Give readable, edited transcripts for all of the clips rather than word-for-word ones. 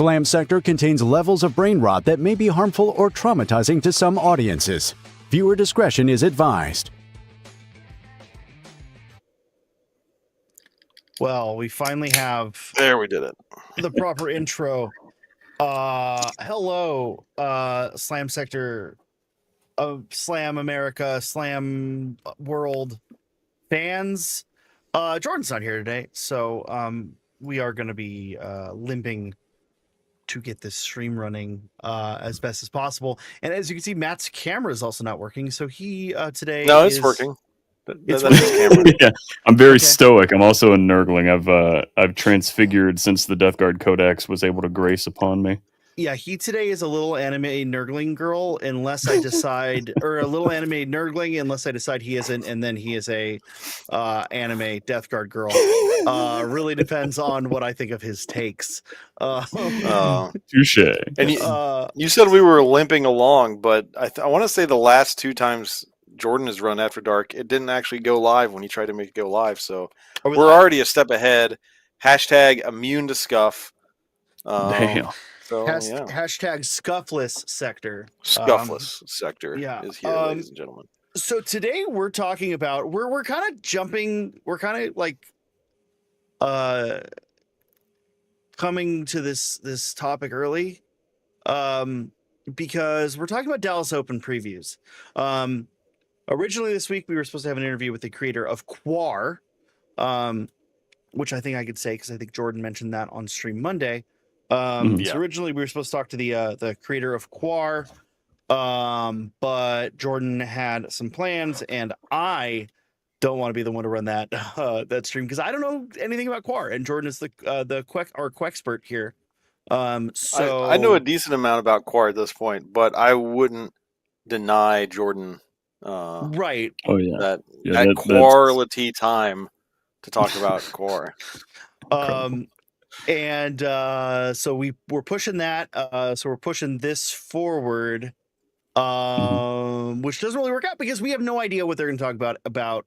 Slam Sector contains levels of brain rot that may be harmful or traumatizing to some audiences. Viewer discretion is advised. Well, we finally have we did it. The proper intro. Hello, Slam Sector of Slam America, Slam World fans. Jordan's not here today, so we are going to be limping to get this stream running as best as possible. And as you can see, Matt's camera is also not working, so he today it's working. It's That's his camera. Yeah, I'm very stoic. I'm also a nurgling. I've transfigured since the Death Guard Codex was able to grace upon me. Yeah, he today is a little anime nurgling girl, unless I decide, or a little anime nurgling, unless I decide he isn't, and then he is a anime Death Guard girl. Really depends on what I think of his takes. Touche. And you said we were limping along, but I want to say the last two times Jordan has run After Dark, it didn't actually go live when he tried to make it go live. So we're already a step ahead. Hashtag immune to scuff. Damn. So, Hashtag scuffless sector. Scuffless sector is here, ladies and gentlemen. So today we're talking about we're kind of jumping. We're kind of like coming to this topic early, because we're talking about Dallas Open previews. Originally this week we were supposed to have an interview with the creator of Quar, which I think I could say because I think Jordan mentioned that on stream Monday. So originally we were supposed to talk to the creator of Quar, but Jordan had some plans, and I don't want to be the one to run that that stream because I don't know anything about Quar, and Jordan is the Quexpert here. So I know a decent amount about Quar at this point, but I wouldn't deny Jordan right. That quality time to talk about Quar. And so we're pushing that. So we're pushing this forward, which doesn't really work out because we have no idea what they're going to talk about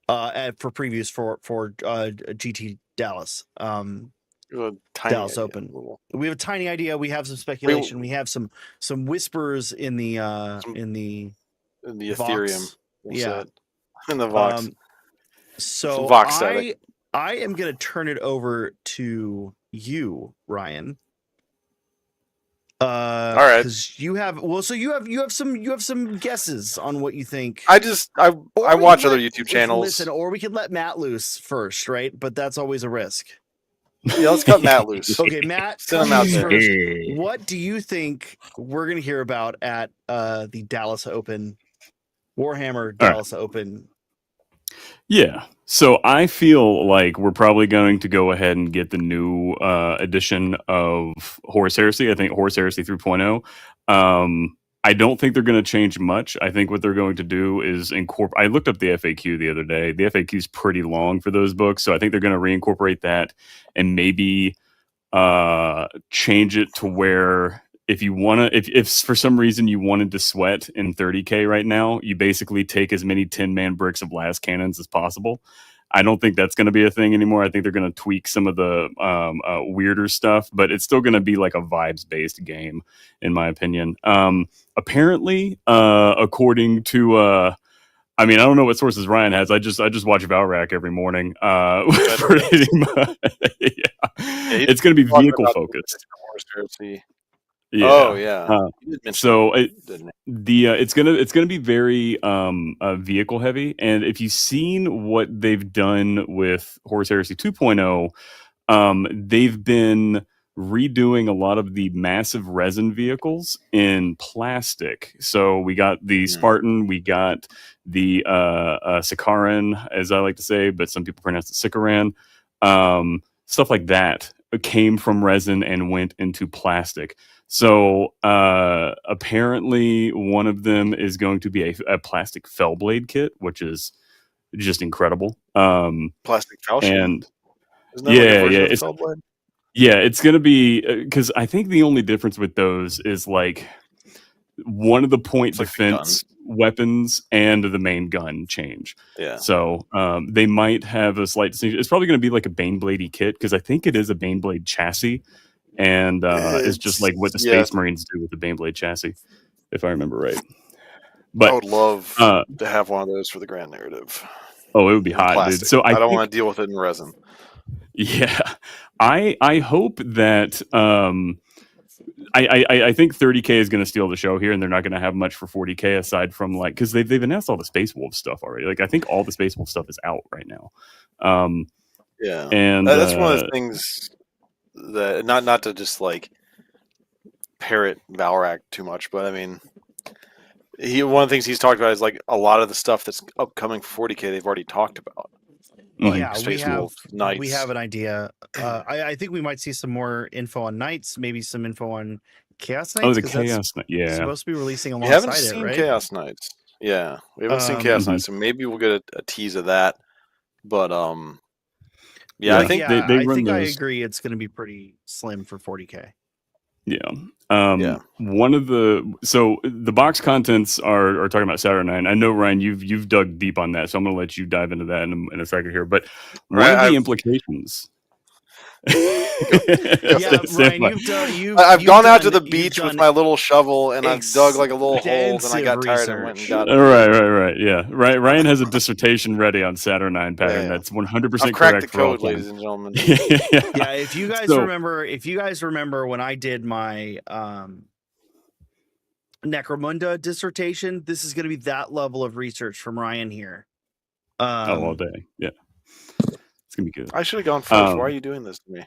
for previews for GT Dallas. Dallas Open. We have a tiny idea. We have some speculation. We have some whispers in the Ethereum. In the Vox. So Vox I am going to turn it over to you, Ryan. All right. Because you have some guesses on what you think. I watch other YouTube channels. Listen, or we could let Matt loose first, right? But that's always a risk. Yeah, let's cut Matt loose. Okay, Matt, send him out there. What do you think we're going to hear about at the Dallas Open, Warhammer Dallas Open? Yeah, so I feel like we're probably going to go ahead and get the new edition of Horus Heresy. I think Horus Heresy 3.0. I don't think they're going to change much. I think what they're going to do is incorporate. I looked up the FAQ the other day. The FAQ is pretty long for those books, so I think they're going to reincorporate that and maybe change it to where if you want to, if for some reason you wanted to sweat in 30K right now, you basically take as many 10-man bricks of blast cannons as possible. I don't think that's going to be a thing anymore. I think they're going to tweak some of the weirder stuff, but it's still going to be like a vibes-based game, in my opinion. Apparently, according to, I mean, I don't know what sources Ryan has. I just watch Valrak every morning. Pretty much. It's going to be vehicle focused. Yeah. Oh yeah. So it's gonna be very vehicle heavy, and if you've seen what they've done with Horus Heresy 2.0, they've been redoing a lot of the massive resin vehicles in plastic. So we got the Spartan, we got the Sikaran, as I like to say, but some people pronounce it Sikaran. Stuff like that came from resin and went into plastic. So apparently one of them is going to be a plastic Fellblade kit, which is just incredible. Plastic Falchion? And it's going to be, because I think the only difference with those is like one of the point defense weapons and the main gun change. Yeah. So they might have a slight distinction. It's probably going to be like a Baneblade kit, because I think it is a Baneblade chassis. and it's just like what the yeah. Space Marines do with the Baneblade chassis, if I remember right. I But would love to have one of those for the Grand Narrative. oh, it would be In hot, plastic. dude. So I don't think, want to deal with it in resin. Yeah, I hope that I think 30K is going to steal the show here, and they're not going to have much for 40K aside from like because they've announced all the Space Wolf stuff already. Like I think all the Space Wolf stuff is out right now. Yeah, and that's one of the things that not to just like parrot Valrak too much, but I mean, one of the things he's talked about is like a lot of the stuff that's upcoming for 40K they've already talked about. Like Yeah, Space we Wolf, Knights. we have an idea. I think we might see some more info on Knights, maybe some info on Chaos Knights. Oh, the 'cause that's Chaos Knight. Yeah, supposed to be releasing We haven't alongside it, seen right? Chaos Knights. Yeah, we haven't seen Chaos Mhm. Knights, so maybe we'll get a tease of that. But Yeah, I think yeah, they I run think I those. agree. It's going to be pretty slim for 40K. Yeah. Yeah. One of the box contents are talking about Saturday Night. I know Ryan, you've dug deep on that, so I'm going to let you dive into that in a second here. But one of the implications. Yeah, Ryan, I've gone out to the beach with my little shovel and I've dug like a little hole, and I got tired and went and got it. Right. Yeah, right. Ryan has a dissertation ready on Saturnine pattern. Yeah. That's 100% I've cracked correct the for all code, time. ladies and gentlemen. Yeah, if you guys remember when I did my Necromunda dissertation, this is going to be that level of research from Ryan here. All day. Yeah. It's going to be good. I should have gone first. Why are you doing this to me?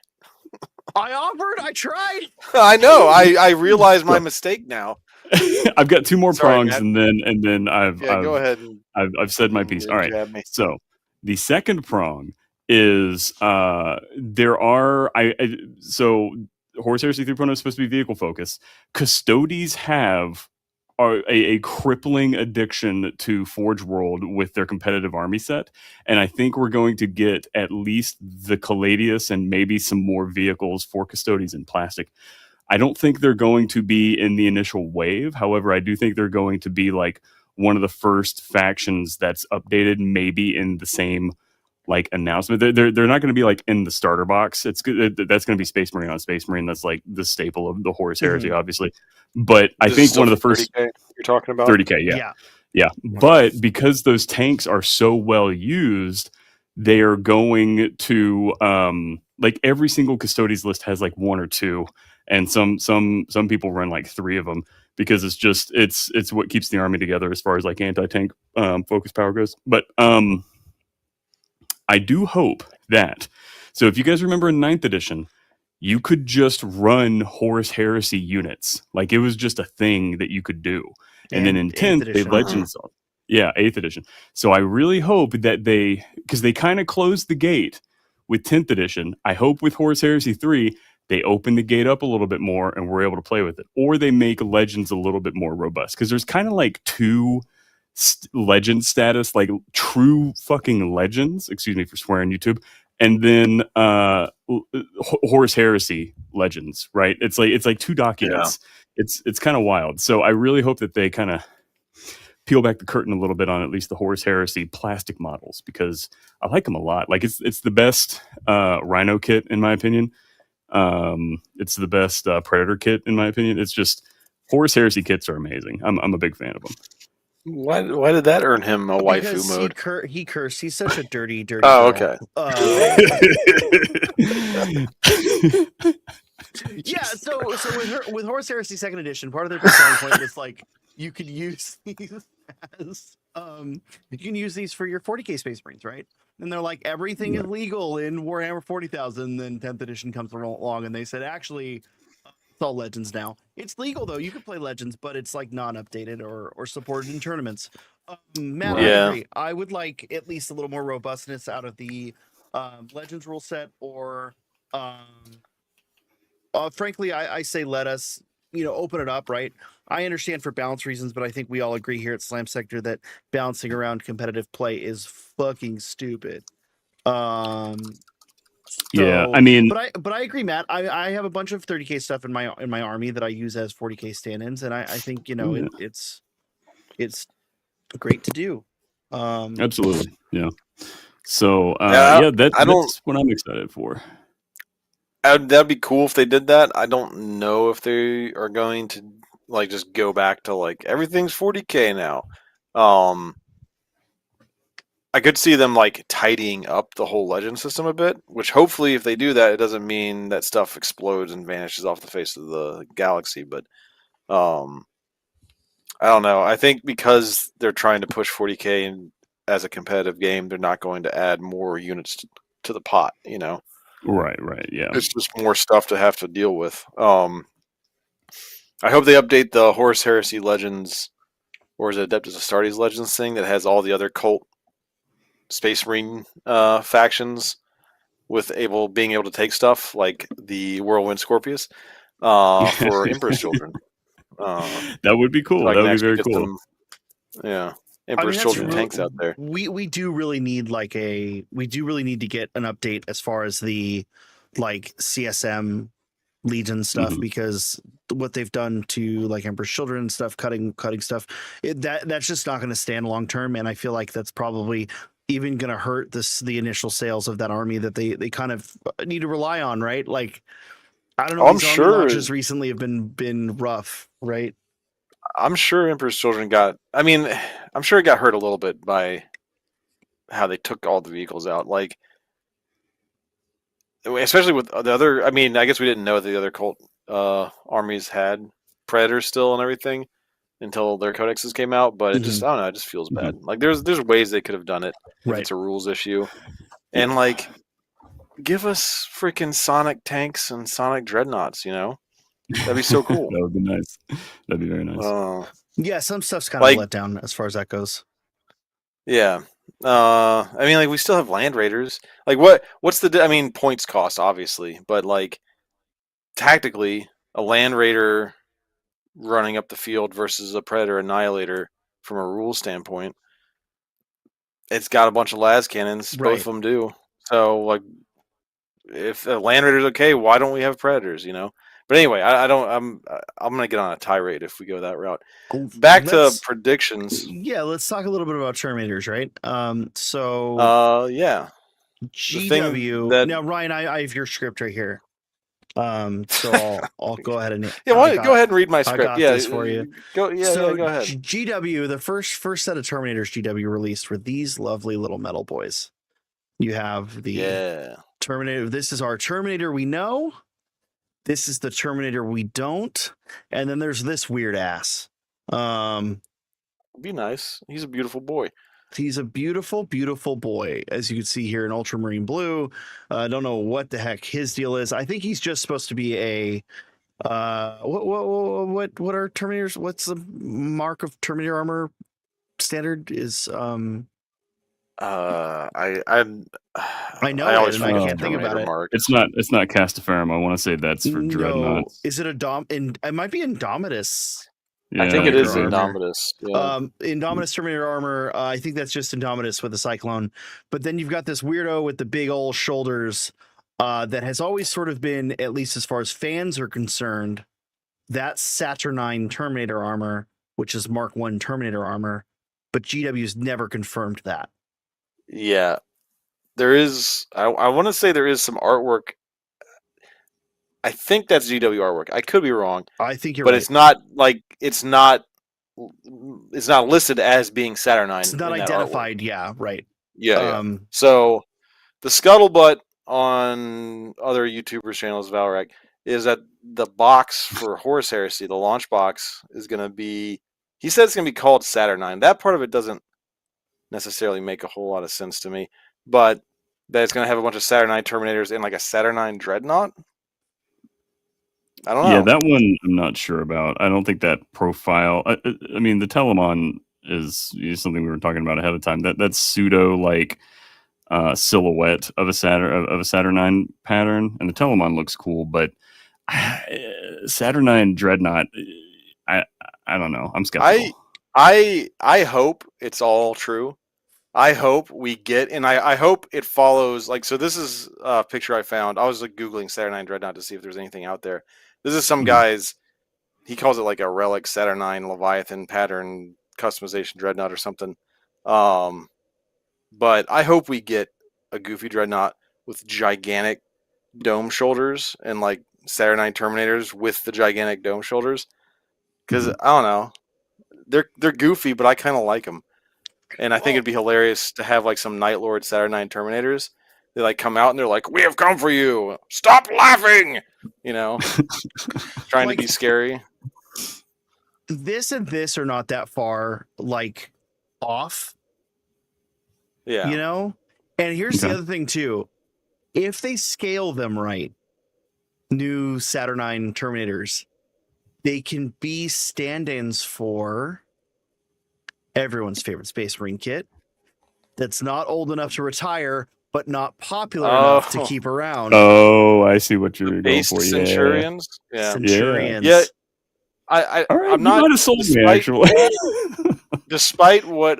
I offered. I tried. I know. I realize my mistake now. I've got two more Sorry, prongs, Matt. and then Go ahead. I've said my piece. All right. Jab me. So the second prong is there are so Horus Heresy 3.0 is supposed to be vehicle focused. Custodies have a crippling addiction to Forge World with their competitive army set, and I think we're going to get at least the Caladius and maybe some more vehicles for Custodies in plastic. I don't think they're going to be in the initial wave. However, I do think they're going to be like one of the first factions that's updated, maybe in the same like announcement. They're not going to be like in the starter box. It's good. That's going to be Space Marine on Space Marine. That's like the staple of the Horus Heresy, obviously. But I think one of the first 30K you're talking about 30K, yeah. But because those tanks are so well used, they are going to like every single Custodies list has like one or two, and some people run like three of them because it's what keeps the army together as far as like anti-tank focus power goes. But I do hope that. So if you guys remember in 9th edition, you could just run Horus Heresy units. Like it was just a thing that you could do. And then in 10th, they Legends. Yeah, 8th edition. So I really hope that because they kind of closed the gate with 10th edition. I hope with Horus Heresy 3, they open the gate up a little bit more and we're able to play with it. Or they make Legends a little bit more robust. Because there's kind of like two legend status, like true fucking legends, excuse me for swearing YouTube, and then Horus Heresy legends, right? It's like two documents. Yeah. It's kind of wild. So I really hope that they kind of peel back the curtain a little bit on at least the Horus Heresy plastic models, because I like them a lot. Like it's the best Rhino kit in my opinion. It's the best Predator kit in my opinion. It's just Horus Heresy kits are amazing. I'm a big fan of them. Why did that earn him a waifu mode? He cursed. He's such a dirty. Oh, girl. okay. Yeah. So with Horus Heresy 2nd edition, part of their selling point was like you could use these as you can use these for your 40K Space Marines, right? And they're like everything is legal in Warhammer 40,000. Then 10th edition comes along and they said actually. It's all Legends now. It's legal though. You can play Legends, but it's like non-updated or supported in tournaments. Matt, I agree. I would like at least a little more robustness out of the Legends rule set, or frankly, I say let us open it up. Right? I understand for balance reasons, but I think we all agree here at Slam Sector that bouncing around competitive play is fucking stupid. Yeah, I mean, but I agree, Matt. I have a bunch of 30K stuff in my army that I use as 40K stand-ins, and I think it's great to do. Absolutely, yeah. So that's what I'm excited for. That'd be cool if they did that. I don't know if they are going to like just go back to like everything's 40K now. I could see them like tidying up the whole legend system a bit, which hopefully if they do that, it doesn't mean that stuff explodes and vanishes off the face of the galaxy. But um, I don't know. I think because they're trying to push 40K as a competitive game, they're not going to add more units to the pot. Right, yeah. It's just more stuff to have to deal with. I hope they update the Horus Heresy Legends, or is it Adeptus Astartes Legends thing that has all the other cult Space Marine factions with being able to take stuff like the Whirlwind Scorpius for Emperor's Children. That would be cool. So That would be very cool. Emperor's Children tanks out there. We do really need to get an update as far as the like CSM Legion stuff, because what they've done to like Emperor's Children and stuff, cutting stuff, that's just not going to stand long term, and I feel like that's probably even going to hurt the initial sales of that army that they kind of need to rely on, right? Like, I don't know. I'm these sure army launches recently have been rough, right? I'm sure Emperor's Children I'm sure it got hurt a little bit by how they took all the vehicles out. Like, especially with the other, I guess we didn't know that the other cult armies had Predators still and everything until their codexes came out, but it just, I don't know, it just feels bad. Like, there's ways they could have done it if it's a rules issue. And, like, give us freaking Sonic tanks and Sonic dreadnoughts, That'd be so cool. That would be nice. That'd be very nice. Yeah, some stuff's kind of let down as far as that goes. Yeah. We still have Land Raiders. Like, what's the points cost, obviously, but like tactically, a Land Raider running up the field versus a Predator Annihilator from a rule standpoint, it's got a bunch of las cannons. Right. Both of them do. So, like, if a Land Raider's okay, why don't we have Predators? But anyway, I'm gonna get on a tirade if we go that route. Back to predictions. Yeah, let's talk a little bit about Terminators, right? Yeah. GW. Now, Ryan, I have your script right here. So I'll go ahead and go ahead and read my script. This for you. Go ahead. GW, the first set of Terminators GW released were these lovely little metal boys. You have the Terminator. This is our Terminator we know. This is the Terminator we don't. And then there's this weird ass. Be nice. He's a beautiful boy. He's a beautiful, beautiful boy, as you can see here in ultramarine blue. I don't know what the heck his deal is. I think he's just supposed to be a what are Terminators? What's the mark of Terminator armor standard? Is I know I always can't think about mark. It's not Castaferum. I want to say that's for Dreadnoughts. Is it it might be Indomitus. Yeah, I think it is Indomitus. Yeah. Indomitus Terminator armor. I think that's just Indomitus with a Cyclone. But then you've got this weirdo with the big old shoulders that has always sort of been, at least as far as fans are concerned, that Saturnine Terminator armor, which is Mark I Terminator armor. But GW's never confirmed that. Yeah. There is, I want to say there is some artwork. I think that's GW artwork. I could be wrong. I think you're right. But it's not listed as being Saturnine. It's not identified. Yeah, right. Yeah. So the scuttlebutt on other YouTubers' channels, Valrak, is that the box for Horus Heresy, the launch box, is going to be. He said it's going to be called Saturnine. That part of it doesn't necessarily make a whole lot of sense to me, but that it's going to have a bunch of Saturnine Terminators and like a Saturnine Dreadnought. I don't know. Yeah, that one I'm not sure about. I don't think that profile. The Telemon is something we were talking about ahead of time. That's pseudo like silhouette of a Saturnine pattern, and the Telemon looks cool, but Saturnine Dreadnought, I don't know. I'm skeptical. I hope it's all true. I hope we get, and I hope it follows. Like, so this is a picture I found. I was like Googling Saturnine Dreadnought to see if there's anything out there. This is some guy's, he calls it like a relic Saturnine Leviathan pattern customization Dreadnought or something. But I hope we get a goofy Dreadnought with gigantic dome shoulders and like Saturn Terminators with the gigantic dome shoulders. Because I don't know, they're goofy, but I kind of like them. And I think it'd be hilarious to have like some Night Lord Saturn Terminators. They like come out and they're like, "We have come for you. Stop laughing!" You know, trying Like, to be scary. This and this are not that far like off. Yeah. You know? And here's the Okay. other thing too. If they scale them right, new Saturnine Terminators, they can be stand-ins for everyone's favorite Space Marine kit that's not old enough to retire, but not popular enough to keep around. Oh, I see what you're going Based for. Centurions. Yeah. Centurions. Yeah. All right, I'm not. You might have sold me, actually. Despite what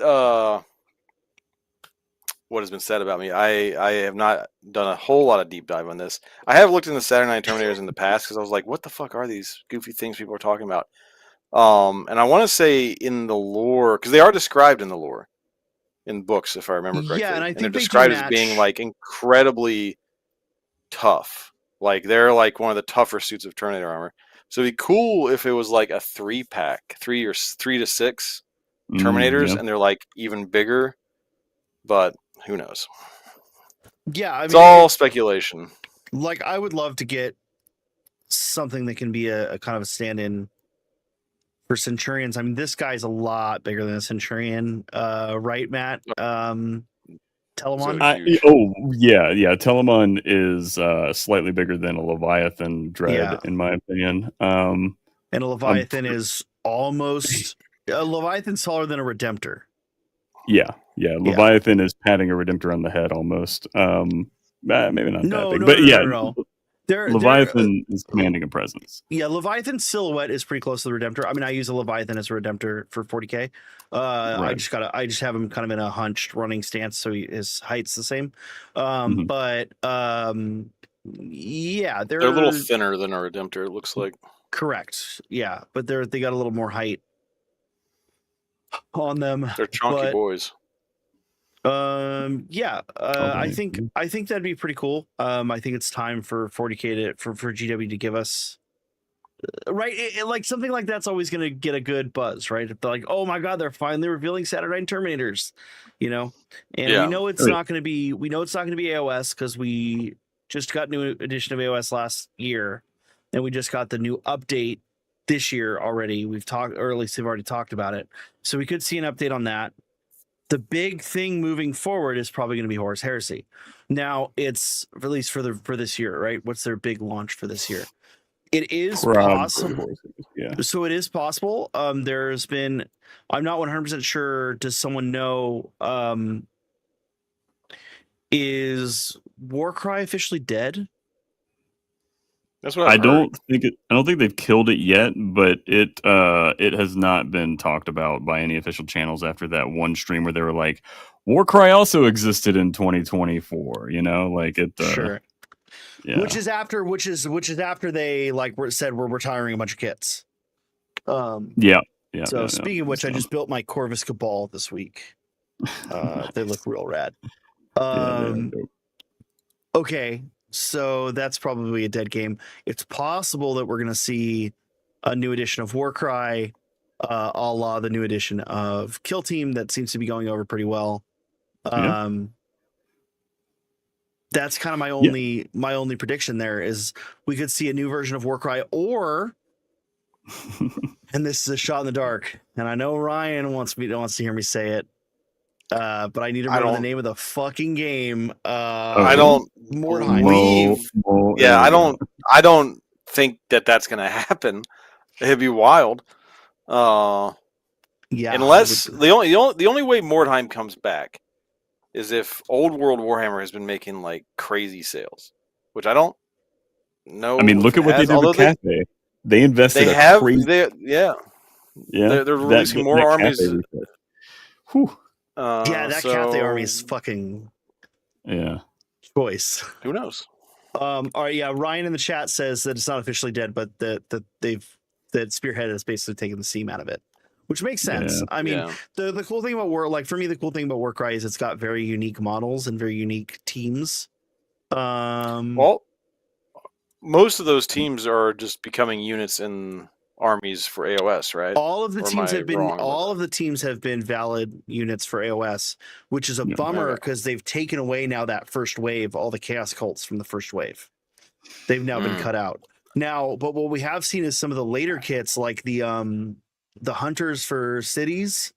has been said about me, I have not done a whole lot of deep dive on this. I have looked into Saturn Terminators in the past because I was like, what the fuck are these goofy things people are talking about? And I want to say in the lore, because they are described in the lore, in books, if I remember correctly. Yeah, and I think they're they described do as being match- like incredibly tough. Like they're like one of the tougher suits of Terminator armor. So it'd be cool if it was like a 3-pack, 3 to 6 Terminators, and they're like even bigger. But who knows? Yeah, I mean, It's all speculation. like I would love to get something that can be a kind of a stand-in for Centurions. I mean, this guy's a lot bigger than a Centurion, right, Matt? Telemon. Yeah. Telemon is slightly bigger than a Leviathan Dread, in my opinion. And a Leviathan is almost a Leviathan's taller than a Redemptor. Yeah. Leviathan is patting a Redemptor on the head almost. Maybe not that big, but no. Leviathan is commanding a presence. Yeah, Leviathan's silhouette is pretty close to the Redemptor. I mean, I use a Leviathan as a Redemptor for 40k. Right. I just have him kind of in a hunched running stance, so his height's the same. Yeah, they're a little thinner than a Redemptor. It looks like. Correct. Yeah, but they got a little more height on them. They're chunky boys. I think that'd be pretty cool. I think it's time for 40k for GW to give us like something like that's always going to get a good buzz, right? If they're like, oh my god, they're finally revealing Saturday Terminators, you know, and we know it's not going to be AOS because we just got new edition of AOS last year, and we just got the new update this year already. We've talked, or at least we've already talked about it, so we could see an update on that. The big thing moving forward is probably going to be Horus Heresy. Now, it's at least for this year, right? What's their big launch for this year? It is possible. Yeah. So it is possible. There's been, I'm not 100% sure. Does someone know? Is Warcry officially dead? That's what I don't think they've killed it yet, but it has not been talked about by any official channels after that one stream where they were like, Warcry also existed in 2024, you know, like it. Sure. Yeah. Which is after they said we're retiring a bunch of kits. Yeah. So speaking of which, I just built my Corvus Cabal this week. They look real rad. Okay. So that's probably a dead game. It's possible that we're going to see a new edition of Warcry, a la the new edition of Kill Team that seems to be going over pretty well. That's kind of my only prediction there is we could see a new version of Warcry, or and this is a shot in the dark, and I know Ryan wants to hear me say it. But I need to remember the name of the fucking game. I don't Mordheim. I don't think that's gonna happen. It'd be wild. Unless the only way Mordheim comes back is if Old World Warhammer has been making like crazy sales, which I don't know. I mean, look at what they did with Cathay. They invested. They're releasing more armies. Whew. That Cathay army is fucking choice. Who knows? All right, yeah. Ryan in the chat says that it's not officially dead, but that Spearhead has basically taken the steam out of it, which makes sense. I mean, the cool thing about the cool thing about Warcry is it's got very unique models and very unique teams. Well, most of those teams are just becoming units in armies for AOS, right? All of the Or am teams I have been wrong about all of the teams have been valid units for AOS, which is a Yeah. bummer Okay. because they've taken away now that first wave, all the chaos cults from the first wave. They've now been cut out. Now, but what we have seen is some of the later kits, like the hunters for cities.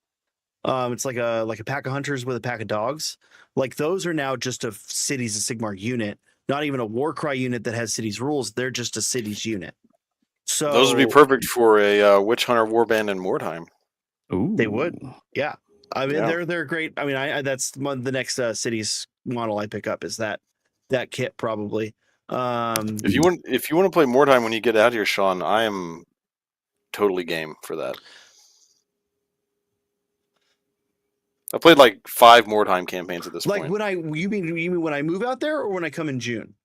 It's like a pack of hunters with a pack of dogs. Like those are now just a cities of Sigmar unit, not even a Warcry unit that has cities rules. They're just a cities unit. So Those would be perfect for a Witch Hunter Warband in Mordheim. Ooh. they would, yeah. I mean, Yeah. they're great. I mean, I that's the next cities model I pick up is that kit probably. If you want to play Mordheim when you get out here, Sean, I am totally game for that. I played like 5 Mordheim campaigns at this like point. when you mean when I move out there or when I come in June?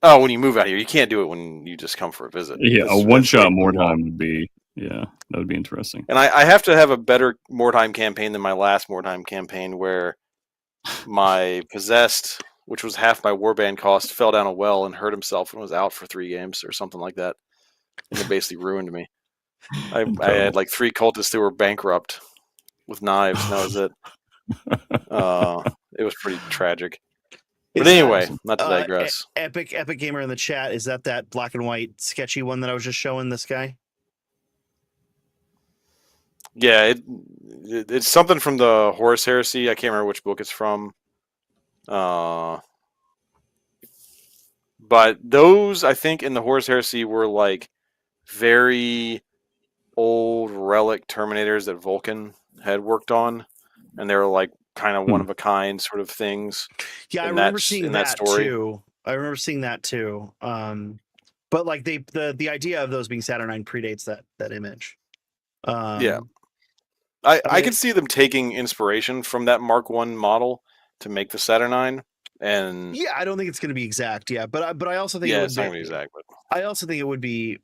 Oh, when you move out here, you can't do it when you just come for a visit. Yeah, It's- a one it's shot way too long. Mordheim would be that would be interesting. And I have to have a better Mordheim campaign than my last Mordheim campaign, where my possessed, which was half my warband cost, fell down a well and hurt himself and was out for 3 games or something like that, and it basically ruined me. I had like 3 cultists who were bankrupt with knives, and that was it. It was pretty tragic. But anyway, not to digress. Epic Gamer in the chat, is that black and white sketchy one that I was just showing this guy? Yeah, it's something from the Horus Heresy. I can't remember which book it's from. But those, I think, in the Horus Heresy were like very old relic Terminators that Vulcan had worked on, and they were like kind of one of a kind sort of things. Yeah, I in remember that- seeing in that story. too. I remember seeing that too. But like the idea of those being Saturnine predates that image. Yeah. I I mean, could see them taking inspiration from that Mark 1 model to make the Saturnine, and yeah, I don't think it's going to be exact. Yeah, but I also think yeah, it it's would not be, gonna be exact, but I also think it would be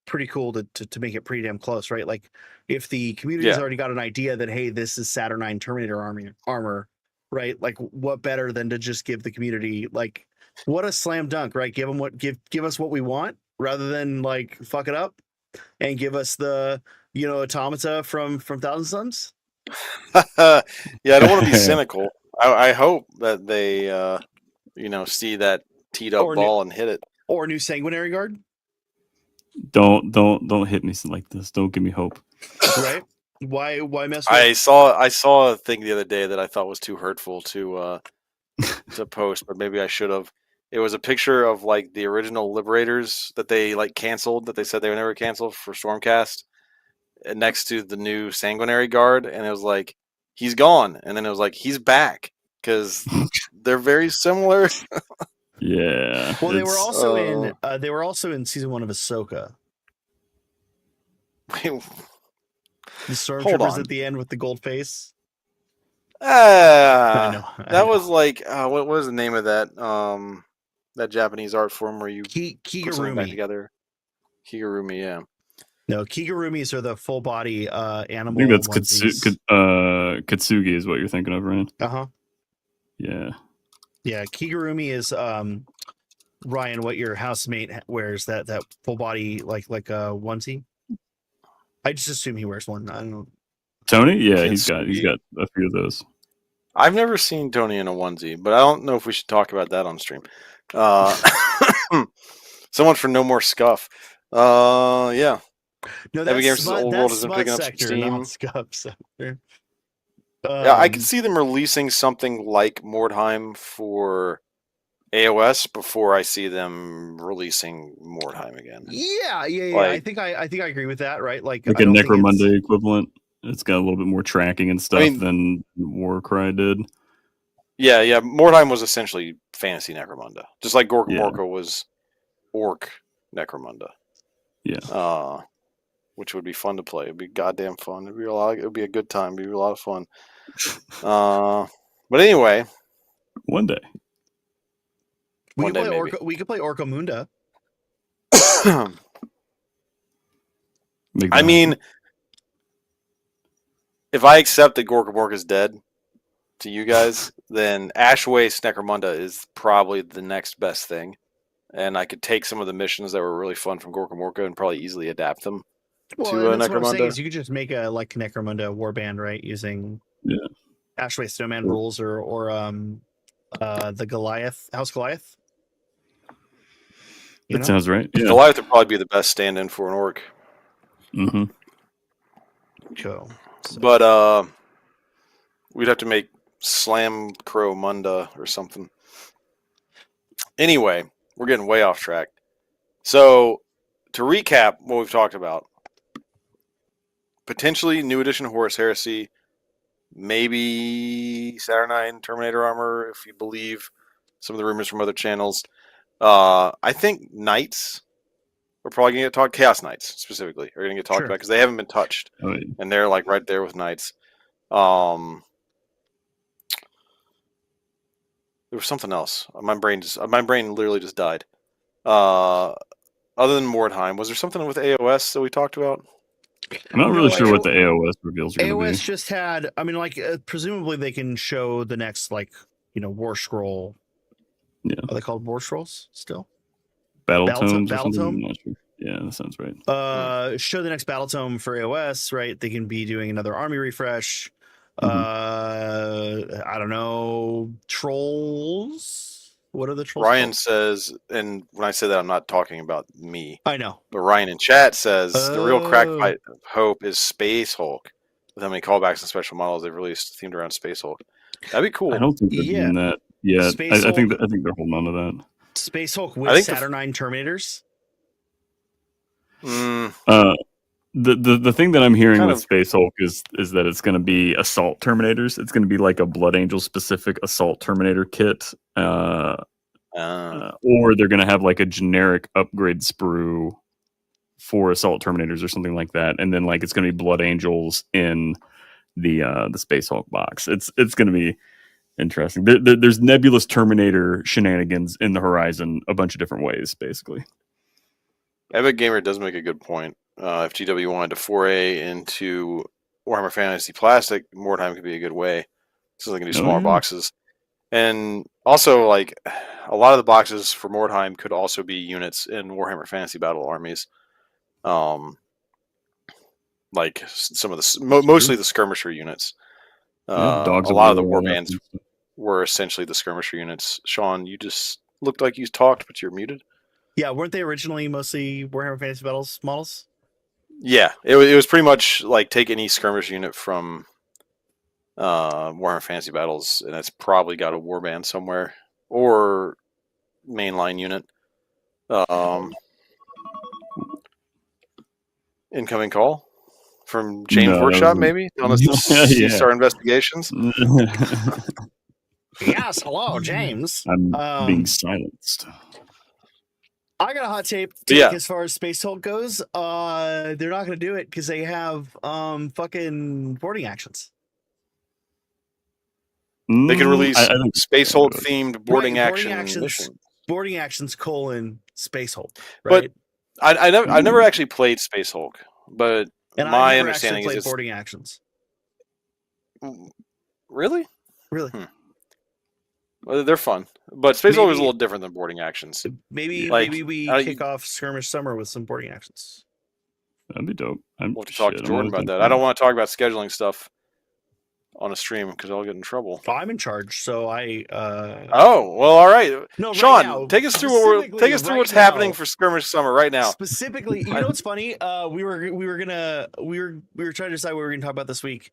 pretty cool to make it pretty damn close, right? Like if the community's Yeah. already got an idea that hey, this is Saturnine Terminator armor, right? Like what better than to just give the community like what a slam dunk, right? Give us what we want rather than like fuck it up and give us the automata from Thousand Suns. yeah, I don't want to be cynical. I hope that they see that teed up Or ball and hit it. Or new Sanguinary Guard, Don't hit me like this. Don't give me hope. right? Why mess with I saw a thing the other day that I thought was too hurtful to post, but maybe I should have. It was a picture of like the original Liberators that they like canceled, that they said they would never cancel for Stormcast, and next to the new Sanguinary Guard, and it was like he's gone, and then it was like he's back because they're very similar. Yeah. Well, they were it's- also in season 1 of Ahsoka. The Hold stormtroopers on. at the end with the gold face. I know. That was like what was the name of that that Japanese art form where you put something back Kigurumi. together? Kigurumi, yeah. No, Kigurumis are the full body I animal think that's onesies. Katsugi is what you're thinking of, Ryan. Uh-huh. Yeah. Yeah, Kigurumi is Ryan, what your housemate wears, that full body like a onesie. I just assume he wears one. I don't know. Tony? Yeah, he's got Katsugi. a few of those. I've never seen Tony in a onesie, but I don't know if we should talk about that on stream. Someone for No More Scuff. Yeah. No, Epic Games' smut, Old that's World has been smut picking up some sector, steam. not scuff sector. Yeah, I could see them releasing something like Mordheim for AOS before I see them releasing Mordheim again. Yeah. Like- I think I agree with that. Right, like Like I a don't think it's- Necromunda equivalent. It's got a little bit more tracking and stuff than Warcry did. Yeah. Mordheim was essentially fantasy Necromunda, just like Gorka Yeah. Morka was orc Necromunda. Yeah. Which would be fun to play. It'd be goddamn fun. It'd be a good time. It'd be a lot of fun. But anyway, One day. we one could day play maybe. we could play Orca Munda. Make I that mean, happen. if I accept that Gorka Morka is dead to you guys, then Ash Waste Necromunda is probably the next best thing. and I could take some of the missions that were really fun from Gorka Morka and probably easily adapt them Well, to and that's what I'm saying Necromunda. is you could just make a like Necromunda warband, right? Using Ashway Snowman Yeah. rules or the Goliath House Goliath. That sounds right. Yeah. Goliath would probably be the best stand-in for an orc. Mm-hmm. Cool. So, But we'd have to make Slam Crow Munda or something. Anyway, we're getting way off track. So, to recap what we've talked about, potentially new edition Horus Heresy, maybe Saturnine Terminator armor, if you believe some of the rumors from other channels. I think Knights are probably going to get talked. Chaos Knights, specifically, are going to get talked about because they haven't been touched. Oh, yeah. And they're like right there with Knights. There was something else. My brain literally just died. Other than Mordheim, was there something with AOS that we talked about? I'm not really sure what the AOS reveals are going to be. AOS just had, I mean, like presumably they can show the next War Scroll. Yeah. Are they called War Scrolls still? Battle Tomes. Battle Tome? I'm not sure. Yeah, that sounds right. Show the next Battle Tome for AOS, right? They can be doing another army refresh. I don't know, trolls. What are the trolls? Ryan says, and when I say that, I'm not talking about me. I know. But Ryan in chat says the real crack fight of hope is Space Hulk. With how many callbacks and special models they've released themed around Space Hulk. That'd be cool. I don't think they're doing that yet. I think they're holding on to that. Space Hulk with Saturnine Terminators. The thing that I'm hearing with Space Hulk is that it's going to be Assault Terminators. It's going to be like a Blood Angel specific Assault Terminator kit, or they're going to have like a generic upgrade sprue for Assault Terminators or something like that, and then like it's going to be Blood Angels in the Space Hulk box. It's going to be interesting. There's nebulous Terminator shenanigans in the horizon a bunch of different ways, basically. Epic Gamer does make a good point. If GW wanted to foray into Warhammer Fantasy Plastic, Mordheim could be a good way. So they can do smaller boxes. And also, like, a lot of the boxes for Mordheim could also be units in Warhammer Fantasy Battle Armies. Like some of the mostly the skirmisher units. A lot of the warbands were essentially the skirmisher units. Sean, you just looked like you talked, but you're muted. Yeah, weren't they originally mostly Warhammer Fantasy Battles models? Yeah, it was pretty much like take any skirmish unit from Warhammer Fantasy Battles, and it's probably got a warband somewhere or mainline unit. Incoming call from James Workshop, maybe on the C-Star Investigations. Yes, hello, James. I'm being silenced. I got a hot take as far as Space Hulk goes. They're not going to do it because they have fucking boarding actions. They can release Space Hulk themed boarding actions. Boarding actions : Space Hulk. Right? But I never actually played Space Hulk. But my understanding is boarding actions. Really? Really? Well, they're fun, but Space Hulk is a little different than boarding actions. Maybe we kick off Skirmish Summer with some boarding actions. That'd be dope. We'll have to talk to Jordan about that. I don't want to talk about scheduling stuff on a stream because I'll get in trouble. Well, I'm in charge, so I. Oh well, all right. No, Sean, right now, take us through what's happening for Skirmish Summer right now. Specifically, you know what's funny? We were trying to decide what we were gonna talk about this week.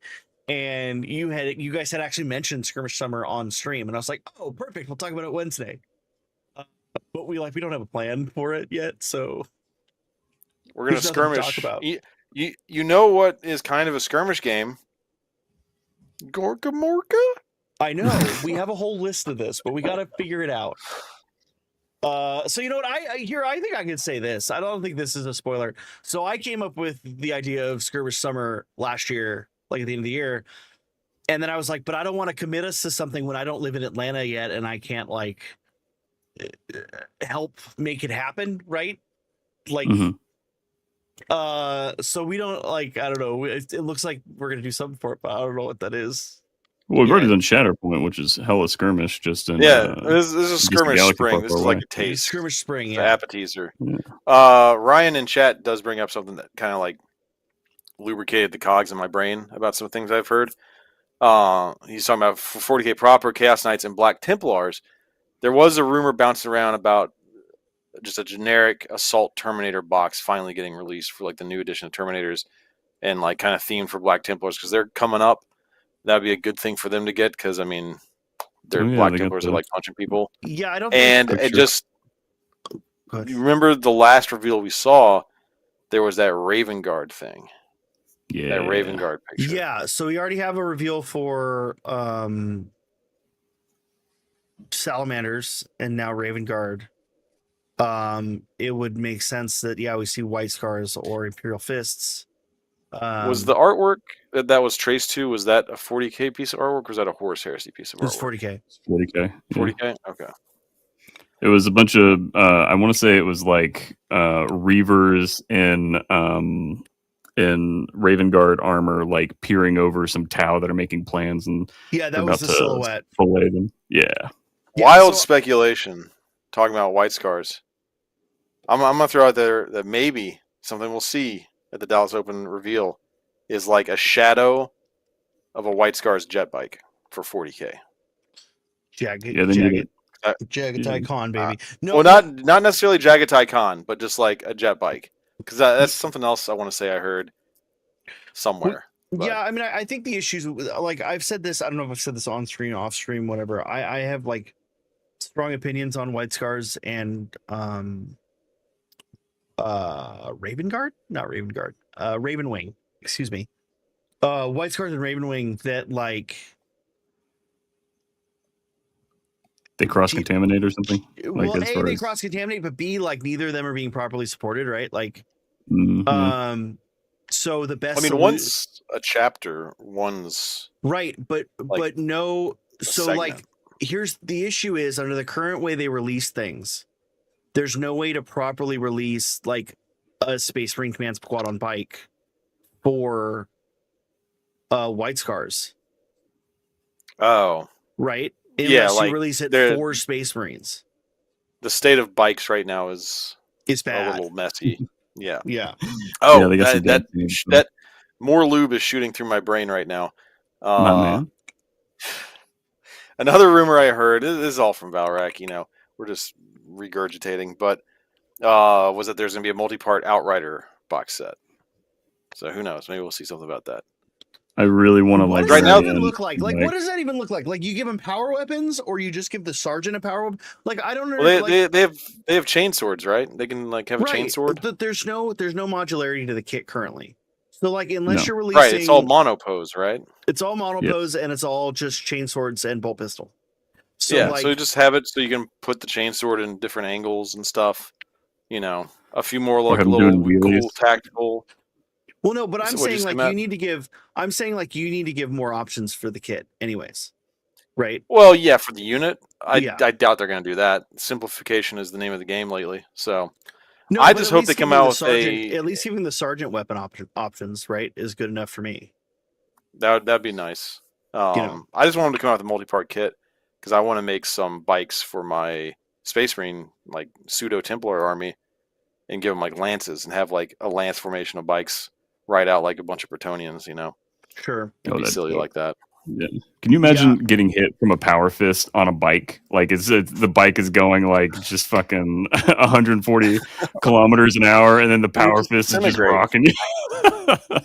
And you guys had actually mentioned Skirmish Summer on stream, and I was like, "Oh, perfect! We'll talk about it Wednesday." But we don't have a plan for it yet, so we're gonna skirmish. You know what is kind of a skirmish game? Gorka Morka. I know we have a whole list of this, but we got to figure it out. So you know what? I think I can say this. I don't think this is a spoiler. So I came up with the idea of Skirmish Summer last year. Like at the end of the year. And then I was like, but I don't want to commit us to something when I don't live in Atlanta yet and I can't like help make it happen, right? Like so we don't like, I don't know. It looks like we're gonna do something for it, but I don't know what that is. Well, we've Yeah. already done Shatterpoint, which is hella skirmish. Just in This is a skirmish galaxy spring. far, This far is like away. a taste. Skirmish spring, The yeah. appetizer. Yeah. Ryan in chat does bring up something that kind of like lubricated the cogs in my brain about some things I've heard. He's talking about for 40k proper, Chaos Knights, and Black Templars. There was a rumor bouncing around about just a generic Assault Terminator box finally getting released for like the new edition of Terminators, and like kind of themed for Black Templars because they're coming up. That'd be a good thing for them to get because I mean, their Black Templars are like punching people. Yeah, I don't. And it just you remember the last reveal we saw, there was that Raven Guard thing. Yeah, that Raven Guard picture. Yeah, so we already have a reveal for Salamanders and now Raven Guard. It would make sense that we see White Scars or Imperial Fists. Was the artwork that was traced to, was that a 40k piece of artwork, or was that a Horus Heresy piece of artwork? It's 40k. 40k. 40k? Okay. It was a bunch of I want to say it was like Reavers in Raven Guard armor, like peering over some Tau that are making plans, and that was the silhouette. Fillet them. Yeah. Wild speculation talking about White Scars. I'm gonna throw out there that maybe something we'll see at the Dallas Open reveal is like a shadow of a White Scars jet bike for 40k. Jagatai Khan, baby. No, well, not necessarily Jagatai Khan, but just like a jet bike, because that's something else I want to say I heard somewhere. Yeah, I mean, I think the issues, like I've said this, I don't know if I've said this on screen, off stream, whatever. I have like strong opinions on White Scars and Raven Guard, not Raven Guard, Raven Wing, excuse me. White Scars and Raven Wing that like they cross contaminate or something. Well, like, A, they cross contaminate, but B, like neither of them are being properly supported, right? Like, so the best. I mean, one's a chapter, one's right, but no. So segment. Like, here's the issue: is under the current way they release things, there's no way to properly release like a Space Marine Command squad on bike for White Scars. Oh, right. Unless like you release it for Space Marines. The state of bikes right now is bad. A little messy. Yeah. Yeah. Oh, yeah, that more lube is shooting through my brain right now. Man. Another rumor I heard, this is all from Valrak, you know, we're just regurgitating, but was that there's going to be a multi-part Outrider box set. So who knows? Maybe we'll see something about that. I really want to like. What does that even look like? Like, what does that even look like? Like, you give him power weapons, or you just give the sergeant a power weapon? Like, I don't know. Well, they have chain swords, right? They can like have a chain sword. There's no modularity to the kit currently. So like, unless you're releasing, right, it's all monopose, right? It's all monopose, and it's all just chain swords and bolt pistol. So yeah, so you just have it so you can put the chain sword in different angles and stuff. You know, a few more like little cool tactical. Well, no, but I'm saying like you need to give. I'm saying like you need to give more options for the kit, anyways. Right. Well, yeah, for the unit, I doubt they're going to do that. Simplification is the name of the game lately. So, no, I just hope they come out with at least even the sergeant weapon options, right, is good enough for me. That'd be nice. I just want them to come out with a multi-part kit because I want to make some bikes for my Space Marine like pseudo Templar army and give them like lances and have like a lance formation of bikes. Ride out like a bunch of Bretonians, you know. Sure. It'd be silly like that. Yeah. Can you imagine getting hit from a power fist on a bike? Like the bike is going like just fucking 140 kilometers an hour, and then the power fist is just rocking you.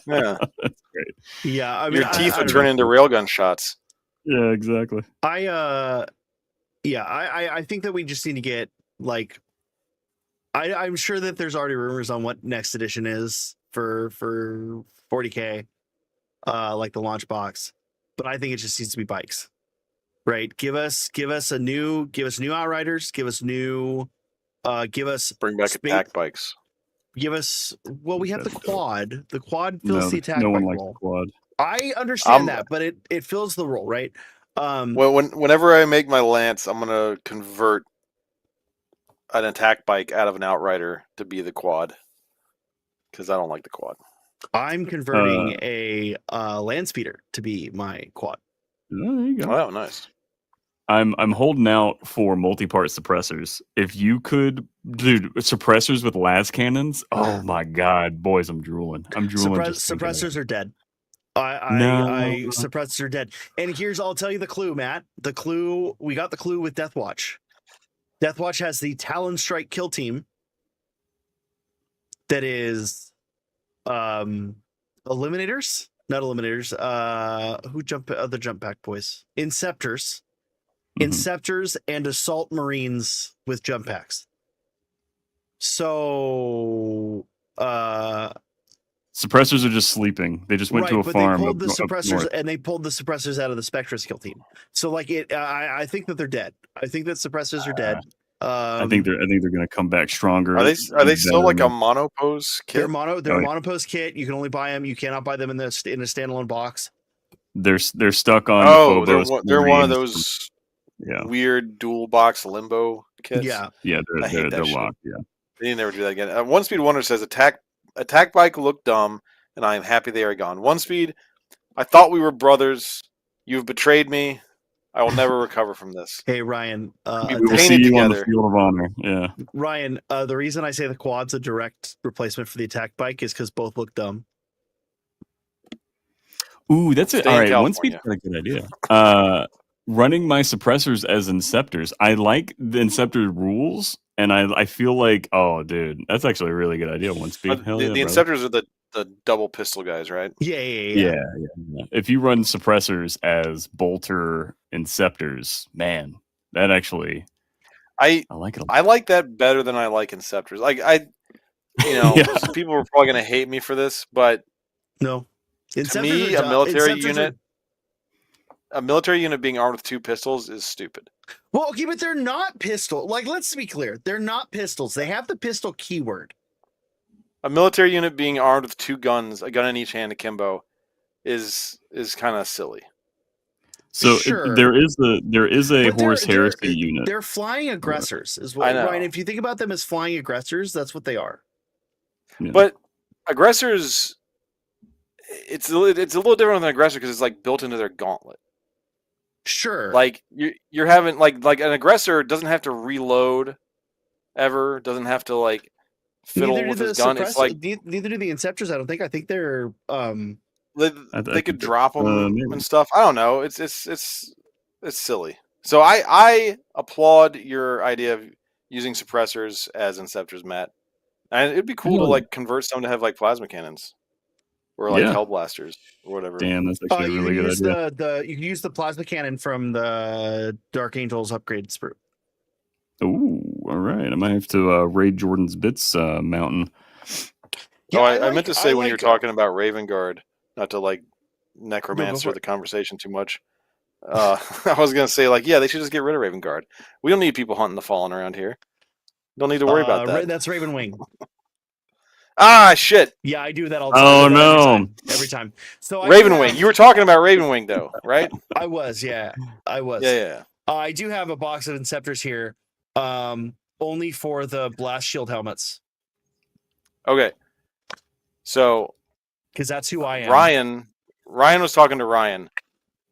Yeah, that's great. Yeah, I mean, your teeth would turn into railgun shots. Yeah, exactly. I think that we just need to get like, I'm sure that there's already rumors on what next edition is for 40k, like the launch box, but I think it just needs to be bikes, right? Give us new Outriders, bring back attack bikes. Give us, well, we have the quad fills the attack no one bike likes role. The quad. I understand that, but it fills the role, right? Well, whenever I make my lance, I'm gonna convert an attack bike out of an Outrider to be the quad. Because I don't like the quad. I'm converting a land speeder to be my quad. Oh, there you go. Oh, nice. I'm holding out for multi-part suppressors. If you could, dude, suppressors with las cannons. Oh my god, boys, I'm drooling. I'm drooling. Suppressors are dead. No. Suppressors are dead. And I'll tell you the clue, Matt. The clue, we got the clue with Deathwatch. Deathwatch has the Talon Strike kill team that is eliminators, not eliminators. Who other jump back boys? Inceptors. Inceptors and assault marines with jump packs. So suppressors are just sleeping. They just went to a farm. They pulled the suppressors and they pulled the suppressors out of the Spectre skill team. So like I think that they're dead. I think that suppressors are dead. I think they're going to come back stronger. Are they still like a monopose kit? They're monopose kit. You can only buy them. You cannot buy them in a standalone box. They're stuck on. Oh, the Phobos they're one of those yeah. weird dual box limbo kits. Yeah, they're locked. Yeah, they need to never do that again. One Speed Wonder says attack bike look dumb, and I am happy they are gone. One Speed, I thought we were brothers. You've betrayed me. I will never recover from this. Hey Ryan, we will see you on the field of honor. Yeah, Ryan. The reason I say the quad's a direct replacement for the attack bike is because both look dumb. Ooh, that's it. All right, One Speed's got a good idea. Running my suppressors as Inceptors. I like the Inceptor rules, and I feel like, oh, dude, that's actually a really good idea. One Speed. The Inceptors are the double pistol guys, right? Yeah. If you run suppressors as bolter Inceptors, man, that actually, I like it. I like that better than I like Inceptors. Like people are probably gonna hate me for this, but no, to me, a military unit being armed with 2 pistols is stupid. Well, okay, but they're not pistol. Like, let's be clear, they're not pistols. They have the pistol keyword. A military unit being armed with 2 guns, a gun in each hand, akimbo, is kind of silly. So there is a Horus Heresy unit. They're flying aggressors, is what. Ryan, if you think about them as flying aggressors, that's what they are. Yeah. But aggressors, it's a little different than aggressor because it's like built into their gauntlet. Sure. Like you're having like an aggressor doesn't have to reload ever, doesn't have to like fiddle with his gun. It's like neither do the Inceptors. I don't think. I think they're they could drop them and stuff. I don't know. It's silly. So I applaud your idea of using suppressors as Inceptors, Matt. And it'd be cool to like convert some to have like plasma cannons. Or like Hellblasters or whatever. Damn, that's actually a really good idea. You can use the plasma cannon from the Dark Angels upgrade sprue. Ooh, all right. I might have to raid Jordan's Bits mountain. Yeah, I meant to say when you're talking about Raven Guard, not to like necromancer the conversation too much. I was going to say like, yeah, they should just get rid of Raven Guard. We don't need people hunting the Fallen around here. Don't need to worry about that. That's Raven Wing. Ah, shit. Yeah, I do that all the time. Oh, no. Every time. So Raven Wing. You were talking about Raven Wing, though, right? I was, yeah. Yeah. I do have a box of Inceptors here, only for the blast shield helmets. Okay. So. Because that's who I am. Ryan was talking to Ryan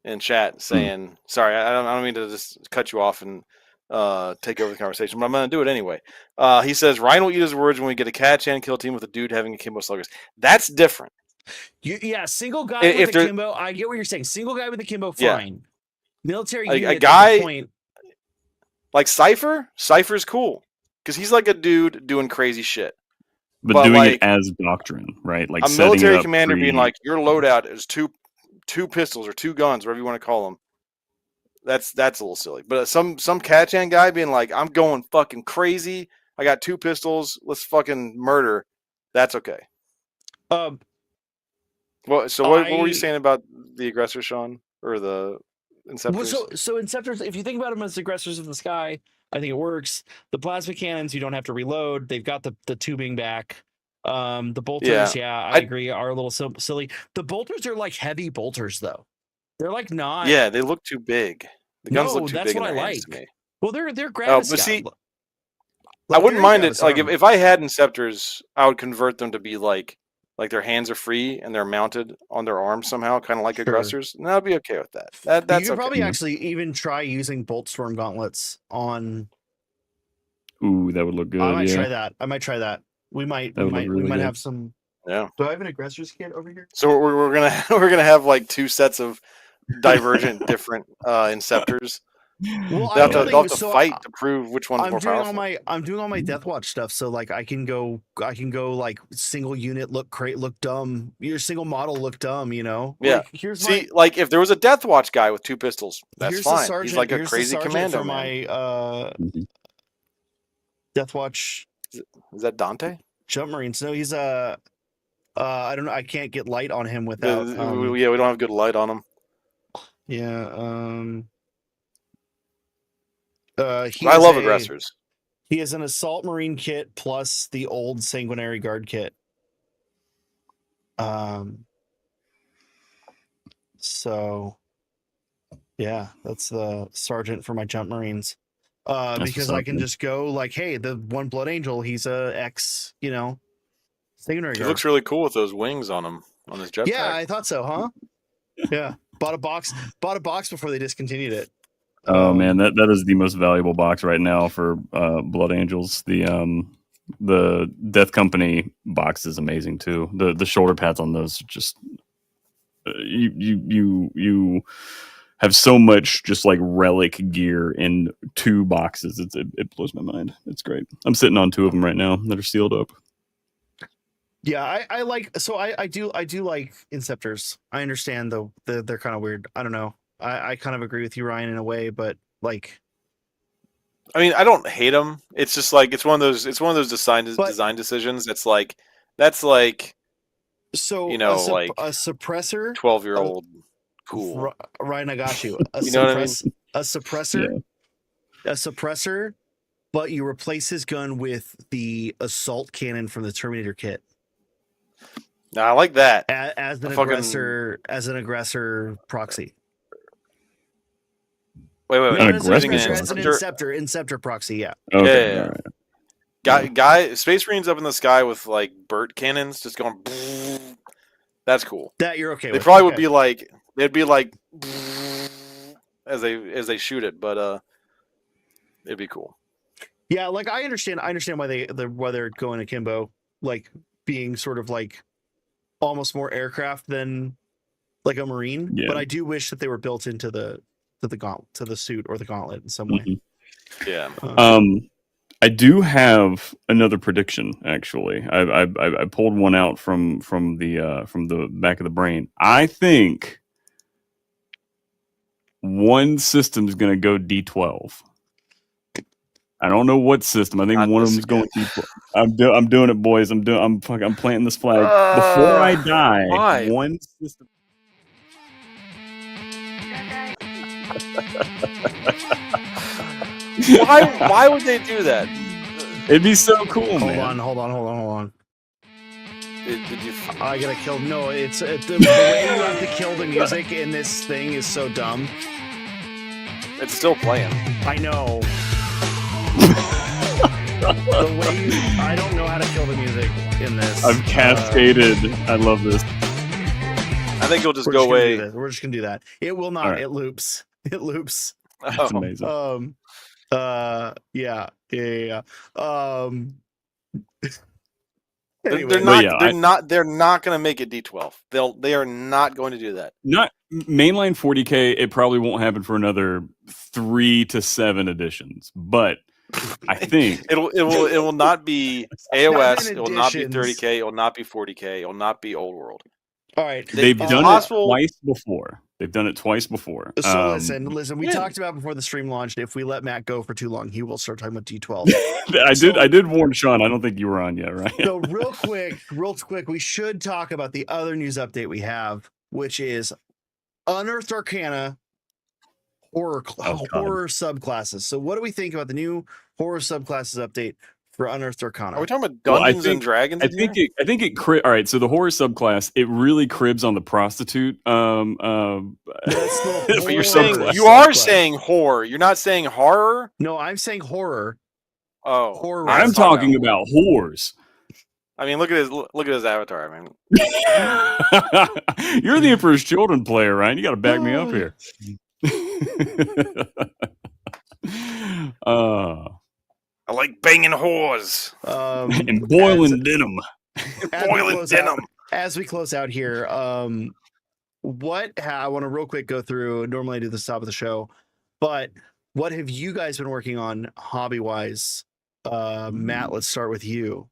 in chat saying, sorry, I don't mean to just cut you off and take over the conversation, but I'm going to do it anyway. He says Ryan will eat his words when we get a catch and kill team with a dude having akimbo sluggers. That's different. Single guy with akimbo. I get what you're saying. Single guy with akimbo, fine. Military unit, a guy point. Like Cypher's cool because he's like a dude doing crazy shit, but doing it as doctrine, right? Like a military commander being like, your loadout is two pistols or 2 guns, whatever you want to call them. That's a little silly. But some catch-hand guy being like, I'm going fucking crazy. I got 2 pistols. Let's fucking murder. That's okay. What were you saying about the aggressor, Sean, or the Inceptors? Well, so Inceptors, if you think about them as aggressors of the sky, I think it works. The plasma cannons, you don't have to reload. They've got the tubing back. The bolters, I agree, are a little silly. The bolters are like heavy bolters, though. They're like not. Yeah, they look too big. The guns look too that's big. What in I their like. hands to me. Well, they're Gravis. But see, I wouldn't mind it. Like if I had Inceptors, I would convert them to be like like their hands are free and they're mounted on their arms somehow, kind of like aggressors, and I'd be okay with that. That's you could probably okay. actually even try using Boltstorm gauntlets on. Ooh, that would look good. I might yeah. try that. We might good. have some. Yeah. Do I have an aggressor's kit over here? So we're gonna we're gonna have like 2 sets of divergent different Inceptors. Well, They'll have to fight to prove which one's more powerful. I'm doing all my Death Watch stuff, so like I can go like single unit look dumb, your single model look dumb, you know. Yeah. Like, like if there was a Death Watch guy with 2 pistols, that's fine. Sergeant, he's like a crazy commando for man. my Death Watch. Is that Dante? Jump Marines. No, he's I don't know. I can't get light on him without. Yeah, we don't have good light on him. Yeah. I love aggressors. He is an assault marine kit plus the old sanguinary guard kit. So yeah, that's the sergeant for my jump marines. Because I can just go like, hey, the one blood angel, he's a X, you know, sanguinary guard. He looks really cool with those wings on him on his jetpack. Yeah, I thought so, huh? Yeah, bought a box before they discontinued it. Oh man, that is the most valuable box right now for Blood Angels. The Death Company box is amazing too. The shoulder pads on those are just you have so much just like relic gear in 2 boxes. It blows my mind. It's great. I'm sitting on 2 of them right now that are sealed up. Yeah, I like. So I do like Inceptors. I understand though they're kind of weird. I don't know. I kind of agree with you, Ryan, in a way, but like, I mean, I don't hate them. It's just like it's one of those design decisions. That's like so you know like a suppressor, 12-year-old cool. Ryan, I got you. You know what I mean? A suppressor, Yeah. a suppressor, but you replace his gun with the assault cannon from the Terminator kit. Now I like that as an aggressor proxy. Wait. An aggressor As an Inceptor proxy, yeah. Okay. Yeah. All right. Guy, Space Marines up in the sky with like Burt cannons, just going. That's cool. That you're okay. They with. probably would be like as they shoot it, but it'd be cool. Yeah, like I understand why they're going akimbo, like being sort of like almost more aircraft than like a Marine. Yeah. But I do wish that they were built into the suit or the gauntlet in some way. Mm-hmm. Yeah. I do have another prediction. Actually, I pulled one out from the back of the brain. I think one system is going to go D12. I don't know what system. I think one of them is going D12. I'm doing it, boys. I'm planting this flag before I die. Why? One system. Why would they do that? It'd be so cool, man. Hold on. Did you? I gotta kill. No, it's the way you have to kill the music in this thing is so dumb. It's still playing. I know. I don't know how to kill the music in this. I've cascaded. I love this. I think it'll just go away. We're just gonna do that. It will not. Right. It loops. That's amazing. Yeah. Anyway. They're not going to make it D12. They are not going to do that. Not mainline 40K. It probably won't happen for another 3 to 7 editions. But I think it will not be AOS. It will not be 30K. It will not be 40K. It will not be Old World. All right. They've done it twice before. So listen. We talked about before the stream launched. If we let Matt go for too long, he will start talking about D12. I did warn Sean. I don't think you were on yet, right? So real quick, we should talk about the other news update we have, which is Unearthed Arcana horror subclasses. So what do we think about the new horror subclasses update for Unearthed Arcana? Are we talking about Dungeons and Dragons? I think it all right. So the horror subclass, it really cribs on the prostitute. But you're saying you are saying horror. You're not saying horror. No, I'm saying horror. Oh, horror. I'm talking about whores. I mean, look at his avatar. I mean, you're the Emperor's Children player, Ryan. You got to back me up here. I like banging whores and boiling denim. Boiling denim. As we close out here, I want to real quick go through. Normally I do this top of the show, but what have you guys been working on hobby wise? Matt, let's start with you.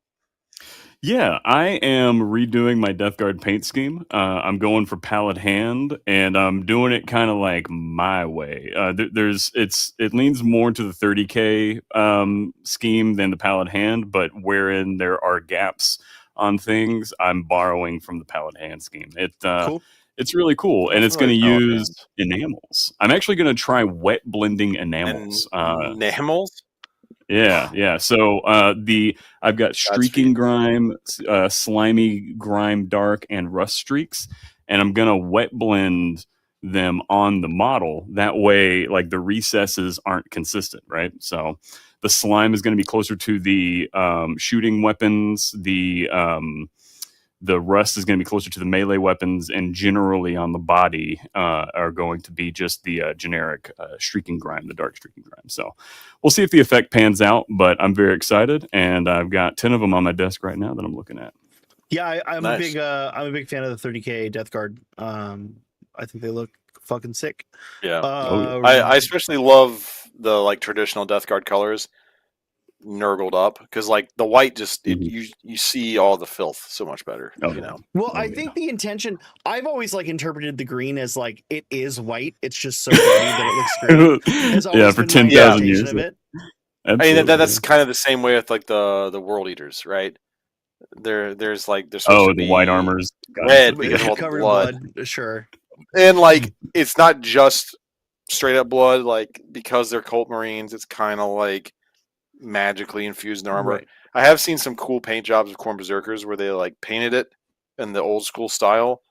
Yeah, I am redoing my Death Guard paint scheme. I'm going for palette hand, and I'm doing it kind of like my way. It leans more to the 30K scheme than the palette hand, but wherein there are gaps on things, I'm borrowing from the palette hand scheme. Cool. It's really cool, and it's going to use enamels. I'm actually going to try wet blending enamels. Enamels? Yeah. So I've got streaking grime, slimy grime dark, and rust streaks, and I'm gonna wet blend them on the model. That way, like the recesses aren't consistent, right? So the slime is going to be closer to the shooting weapons. The rust is going to be closer to the melee weapons, and generally on the body are going to be just the generic streaking grime, the dark streaking grime. So we'll see if the effect pans out, but I'm very excited, and I've got 10 of them on my desk right now that I'm looking at. Yeah, I'm nice. I'm a big fan of the 30K Death Guard. I think they look fucking sick. Yeah. I especially love the like traditional Death Guard colors. Nurgled up because like the white just you see all the filth so much better. Well, I think the intention, I've always like interpreted the green as like it is white, it's just so dirty that it looks green. Yeah, for 10,000 years of it. I mean that's kind of the same way with like the World Eaters, right? There's supposed to be the white armors red because of all the covered blood. in blood, sure. And like it's not just straight up blood, like because they're cult marines, it's kind of like magically infused in armor. Right. I have seen some cool paint jobs of Khorne Berserkers where they like painted it in the old school style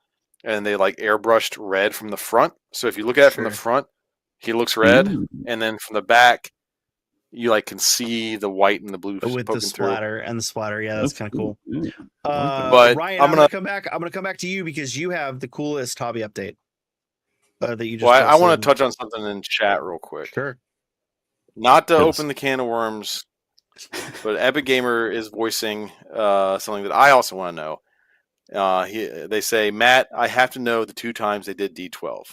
and they like airbrushed red from the front. So if you look at it from the front, he looks red, and then from the back you like can see the white and the blue with the splatter through. And the splatter. Yeah, that's kind of cool. But Ryan, I'm gonna come back to you because you have the coolest hobby update that you just. Well, I want to touch on something in chat real quick. Sure. Not to open the can of worms, but Epic Gamer is voicing something that I also want to know. They say, Matt, I have to know the 2 times they did D12.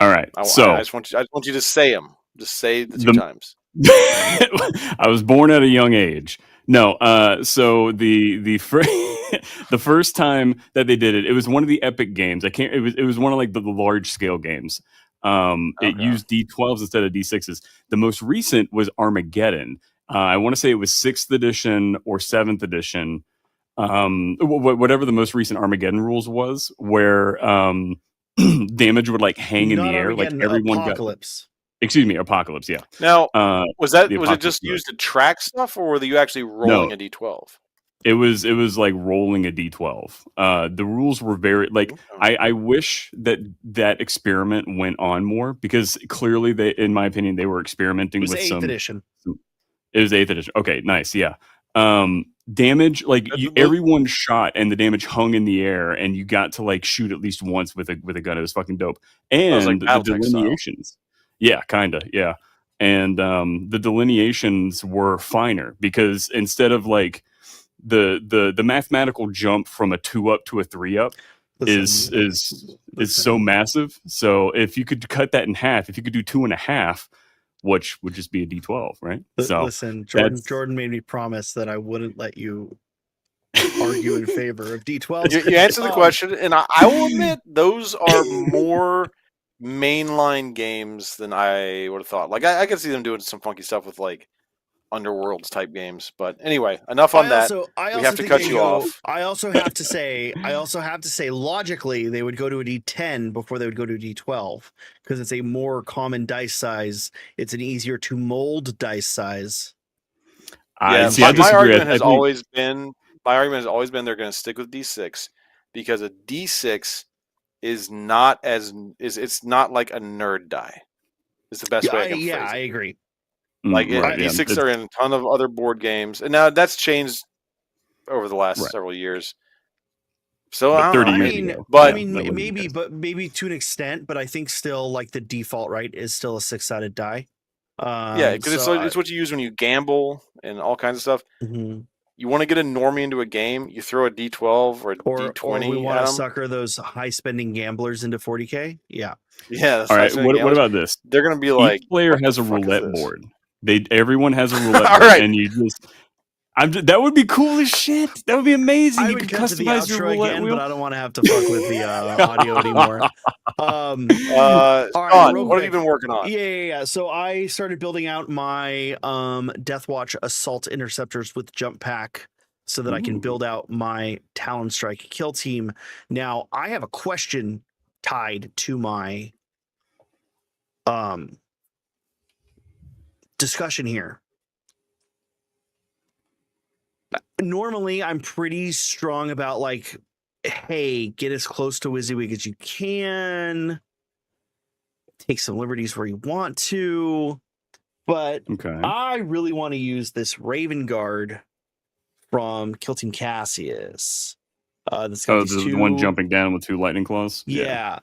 All right. I just want you to say them. Just say the 2 times. I was born at a young age. No. So the first time that they did it, it was one of the Epic games. It was one of like the large scale games. It used D12s instead of D6s. The most recent was Armageddon. I want to say it was 6th edition or 7th edition. Whatever the most recent Armageddon rules was, where damage would like hang in the air, like everyone Apocalypse. Excuse me, Apocalypse. Yeah. Now, was it just used to track stuff, or were you actually rolling a D12? It was like rolling a D12. The rules were very like I wish that experiment went on more because clearly they, in my opinion, they were experimenting with 8th edition. It was 8th edition. Okay, nice. Yeah. Damage like everyone shot and the damage hung in the air and you got to like shoot at least once with a gun. It was fucking dope. And like the delineations. Style. Yeah, kinda. Yeah. And the delineations were finer because instead of like the mathematical jump from a 2 up to a 3 up is so massive. So if you could cut that in half, if you could do 2.5, which would just be a D12, right? So listen, Jordan made me promise that I wouldn't let you argue in favor of D12. You answered the question, and I will admit those are more mainline games than I would have thought. Like I could see them doing some funky stuff with like Underworlds type games, but anyway, enough on that. We have to cut you off. I also have to say, logically, they would go to a D10 before they would go to a D12 because it's a more common dice size. It's an easier to mold dice size. My argument has always been they're going to stick with D6 because a D6 is not it's not like a nerd die. It's the best way I can phrase it. I agree. Like D6 are in a ton of other board games, and now that's changed over the last Right. several years. So But I 30 don't know, years maybe. ago. But I mean, that wouldn't be maybe, good. but maybe to an extent. But I think still, like the default, right, is still a 6-sided die. yeah, because it's what you use when you gamble and all kinds of stuff. Mhm. You want to get a normie into a game, you throw a D12 or a Or D20 we want at to them. sucker those high spending gamblers into 40K. Yeah. Yeah, All right. What about this? They're going to be like, Each player what has the a fuck is roulette this? board. Everyone has a roulette All board, right. and you just. that would be cool as shit. That would be amazing. I You would could cut to the customize your outro roulette again, wheel. but I don't want to have to fuck with the audio anymore. All right, Sean, real what have you quick. been working on? Yeah. So I started building out my Deathwatch Assault Interceptors with Jump Pack so that I can build out my Talon Strike kill team. Now, I have a question tied to my discussion here. Normally, I'm pretty strong about like, hey, get as close to WYSIWYG as you can. Take some liberties where you want to. But Okay. I really want to use this Raven Guard from Kill Team Cassius. That's got these the one jumping down with 2 lightning claws. Yeah.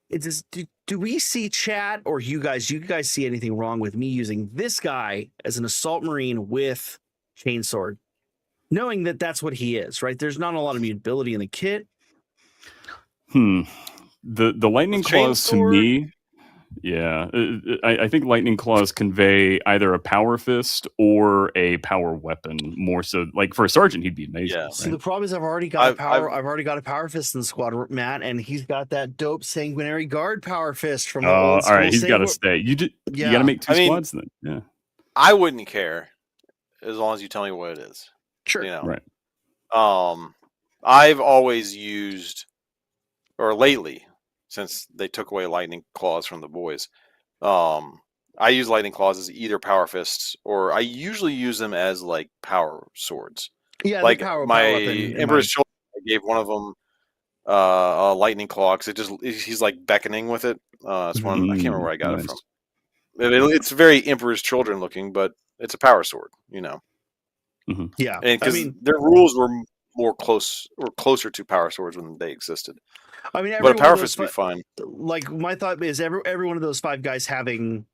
It is. Do we see chat or you guys see anything wrong with me using this guy as an assault marine with chainsword, knowing that that's what he is, right? There's not a lot of mutability in the kit. The lightning claws to me. Yeah, I think lightning claws convey either a power fist or a power weapon. More so, like for a sergeant, he'd be amazing. Yeah. Right? See, the problem is I've already got I've already got a power fist in the squad, Matt, and he's got that dope sanguinary guard power fist from the old school. All right, he's got to stay. You got to make 2 squads then. Yeah, I wouldn't care as long as you tell me what it is. Sure. You know, right. I've always used, or lately, since they took away lightning claws from the boys, I use lightning claws as either power fists, or I usually use them as like power swords. Yeah, like power my Emperor's Children, I gave one of them a lightning claw because he's like beckoning with it. It's one, I can't remember where I got it from. It's very Emperor's Children looking, but it's a power sword, you know. Yeah, and because their rules were closer to power swords when they existed. I mean, but a power fist would be fine. Like my thought is every one of those 5 guys having,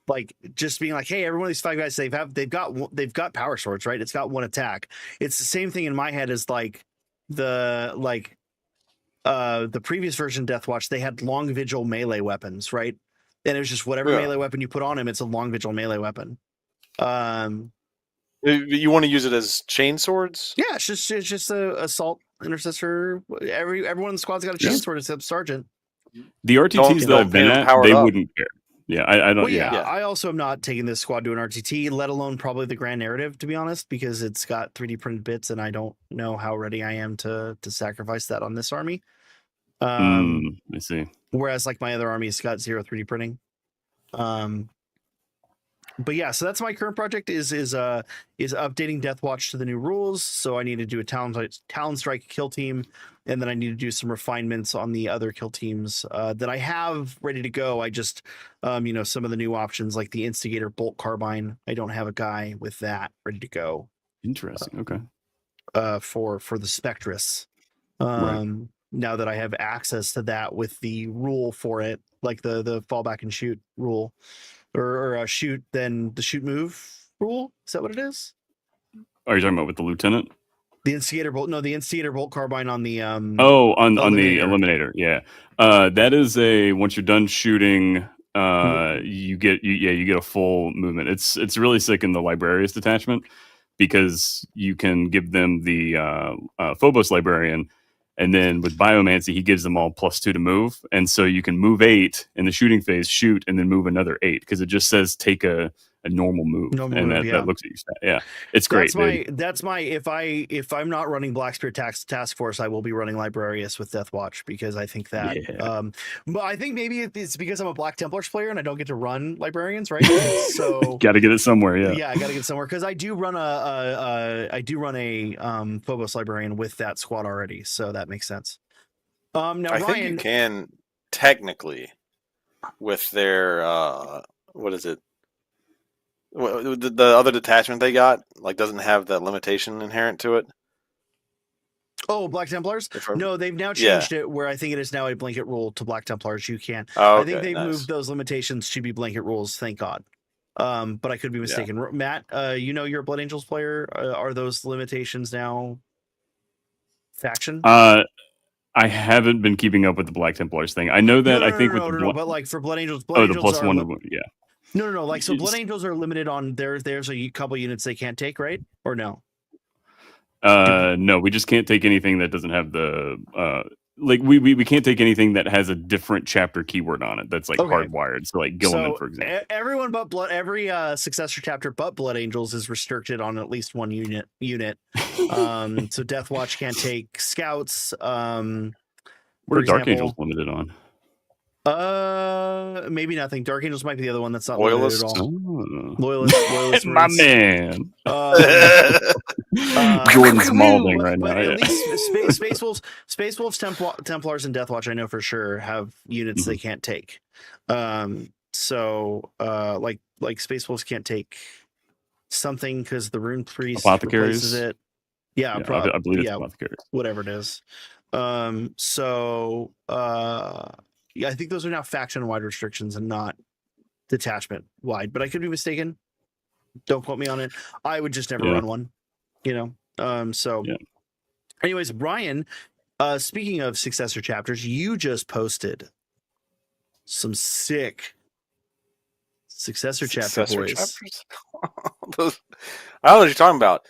like, just being like, hey, every one of these 5 guys they've got power swords, right? It's got 1 attack. It's the same thing in my head as like the previous version Deathwatch. They had long vigil melee weapons, right? And it was just whatever melee weapon you put on him, it's a long vigil melee weapon. You want to use it as chain swords? Yeah, it's just a assault intercessor. Everyone in the squad's got a chain sword except sergeant. The RTTs that I've been at, they wouldn't care. Yeah, I don't. Well, yeah, I also am not taking this squad to an RTT, let alone probably the grand narrative, to be honest, because it's got 3D printed bits, and I don't know how ready I am to sacrifice that on this army. I see. Whereas, like, my other army's got 0 3D printing. But yeah, so that's my current project is updating Deathwatch to the new rules. So I need to do a Talon Strike kill team, and then I need to do some refinements on the other kill teams that I have ready to go. I just, some of the new options like the Instigator Bolt Carbine. I don't have a guy with that ready to go. Interesting. Okay. For the Spectrus. Right. Now that I have access to that with the rule for it, like the fall back and shoot rule. Or shoot, then the shoot move rule. Is that what it is? Are you talking about with the lieutenant? The Instigator Bolt. No, the Instigator Bolt Carbine on the on the Eliminator. Yeah, that is once you're done shooting, you get a full movement. It's really sick in the Librarius detachment because you can give them the Phobos Librarian. And then with Biomancy, he gives them all +2 to move. And so you can move 8 in the shooting phase, shoot, and then move another 8 because it just says take a normal move. That looks at your stat. Yeah, it's great. That's my if I'm not running Blackspear Task Force, I will be running Librarius with Deathwatch because I think that. But I think maybe it's because I'm a Black Templars player and I don't get to run Librarians, right? So got to get it somewhere. Yeah, I got to get it somewhere because I do run a Phobos Librarian with that squad already, so that makes sense. Now I think you can technically with their what is it? The other detachment they got doesn't have that limitation inherent to it. Oh, Black Templars? No, they've now Yeah. changed it where I think it is now a blanket rule to Black Templars. You can. Oh, I okay, think they've nice. moved those limitations to be blanket rules. Thank God. But I could be mistaken. Matt, you're a Blood Angels player. Are those limitations now faction? I haven't been keeping up with the Black Templars thing. I know that No. But like for Blood Angels, the plus one, yeah. No. Like so, Blood Angels are limited on there's a couple units they can't take, right? Or no? No, we just can't take anything that doesn't have the we can't take anything that has a different chapter keyword on it that's hardwired. So like Gilliman, for example. Everyone but every successor chapter but Blood Angels is restricted on at least one unit. So Death Watch can't take scouts. What are Dark Angels limited on? Maybe nothing. Dark Angels might be the other one that's not Loyalist. limited at all. Oh. Loyalist, my man. Jordan's mauling right but now. At least Space Wolves, Templars, and Death Watch, I know for sure have units they can't take. So like Space Wolves can't take something because the Rune Priest replaces it. Yeah, I believe it's Apothecaries. Whatever it is. I think those are now faction-wide restrictions and not detachment-wide. But I could be mistaken. Don't quote me on it. I would just never run one. Anyways, Brian, speaking of successor chapters, you just posted some sick successor chapter boys. Those, I don't know what you're talking about.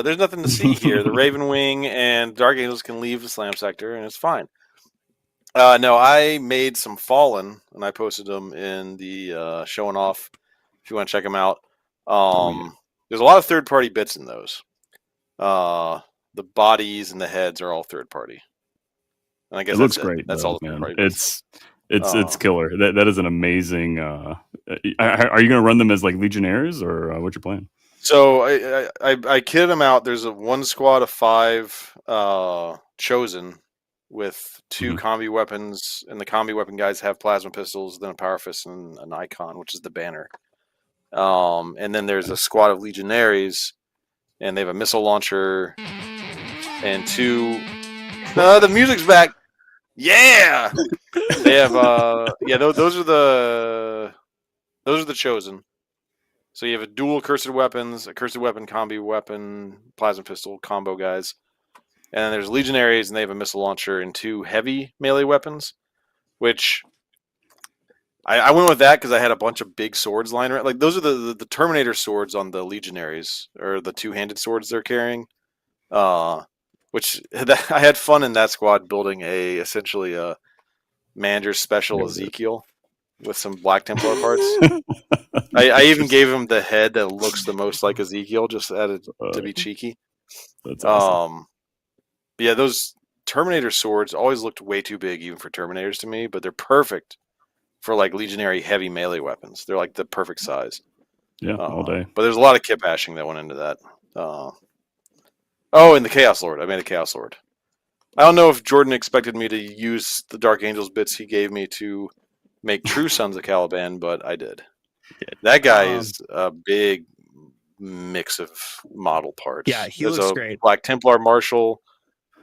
There's nothing to see here. The Raven Wing and Dark Angels can leave the Slam sector, and it's fine. No, I made some Fallen, and I posted them in the showing off. If you want to check them out, there's a lot of third-party bits in those. The bodies and the heads are all third-party. And I guess it looks great. That's all the third-party bits. It's killer. That is an amazing. Are you going to run them as like Legionnaires, or what's your plan? So I kitted them out. There's one squad of 5 chosen with 2 combi weapons, and the combi weapon guys have plasma pistols, then a power fist, and an icon, which is the banner. And then there's a squad of Legionaries, and they have a missile launcher and 2. The music's back. Yeah, they have. Those are the chosen. So you have a dual cursed weapons, a cursed weapon, combi weapon, plasma pistol combo guys. And then there's Legionaries, and they have a missile launcher and 2 heavy melee weapons, which I went with that because I had a bunch of big swords lying around. Like those are the Terminator swords on the Legionaries, or the 2-handed swords they're carrying. Which I had fun in that squad building essentially a manager special Ezekiel with some Black Templar parts. I even gave him the head that looks the most like Ezekiel, just added to be cheeky. That's awesome. Yeah, those Terminator swords always looked way too big, even for Terminators to me, but they're perfect for like Legionary heavy melee weapons. They're like the perfect size. Yeah, all day. But there's a lot of kit bashing that went into that. And the Chaos Lord. I made a Chaos Lord. I don't know if Jordan expected me to use the Dark Angels bits he gave me to make true Sons of Caliban, but I did. That guy is a big mix of model parts. Yeah, he looks great. Black Templar Marshal,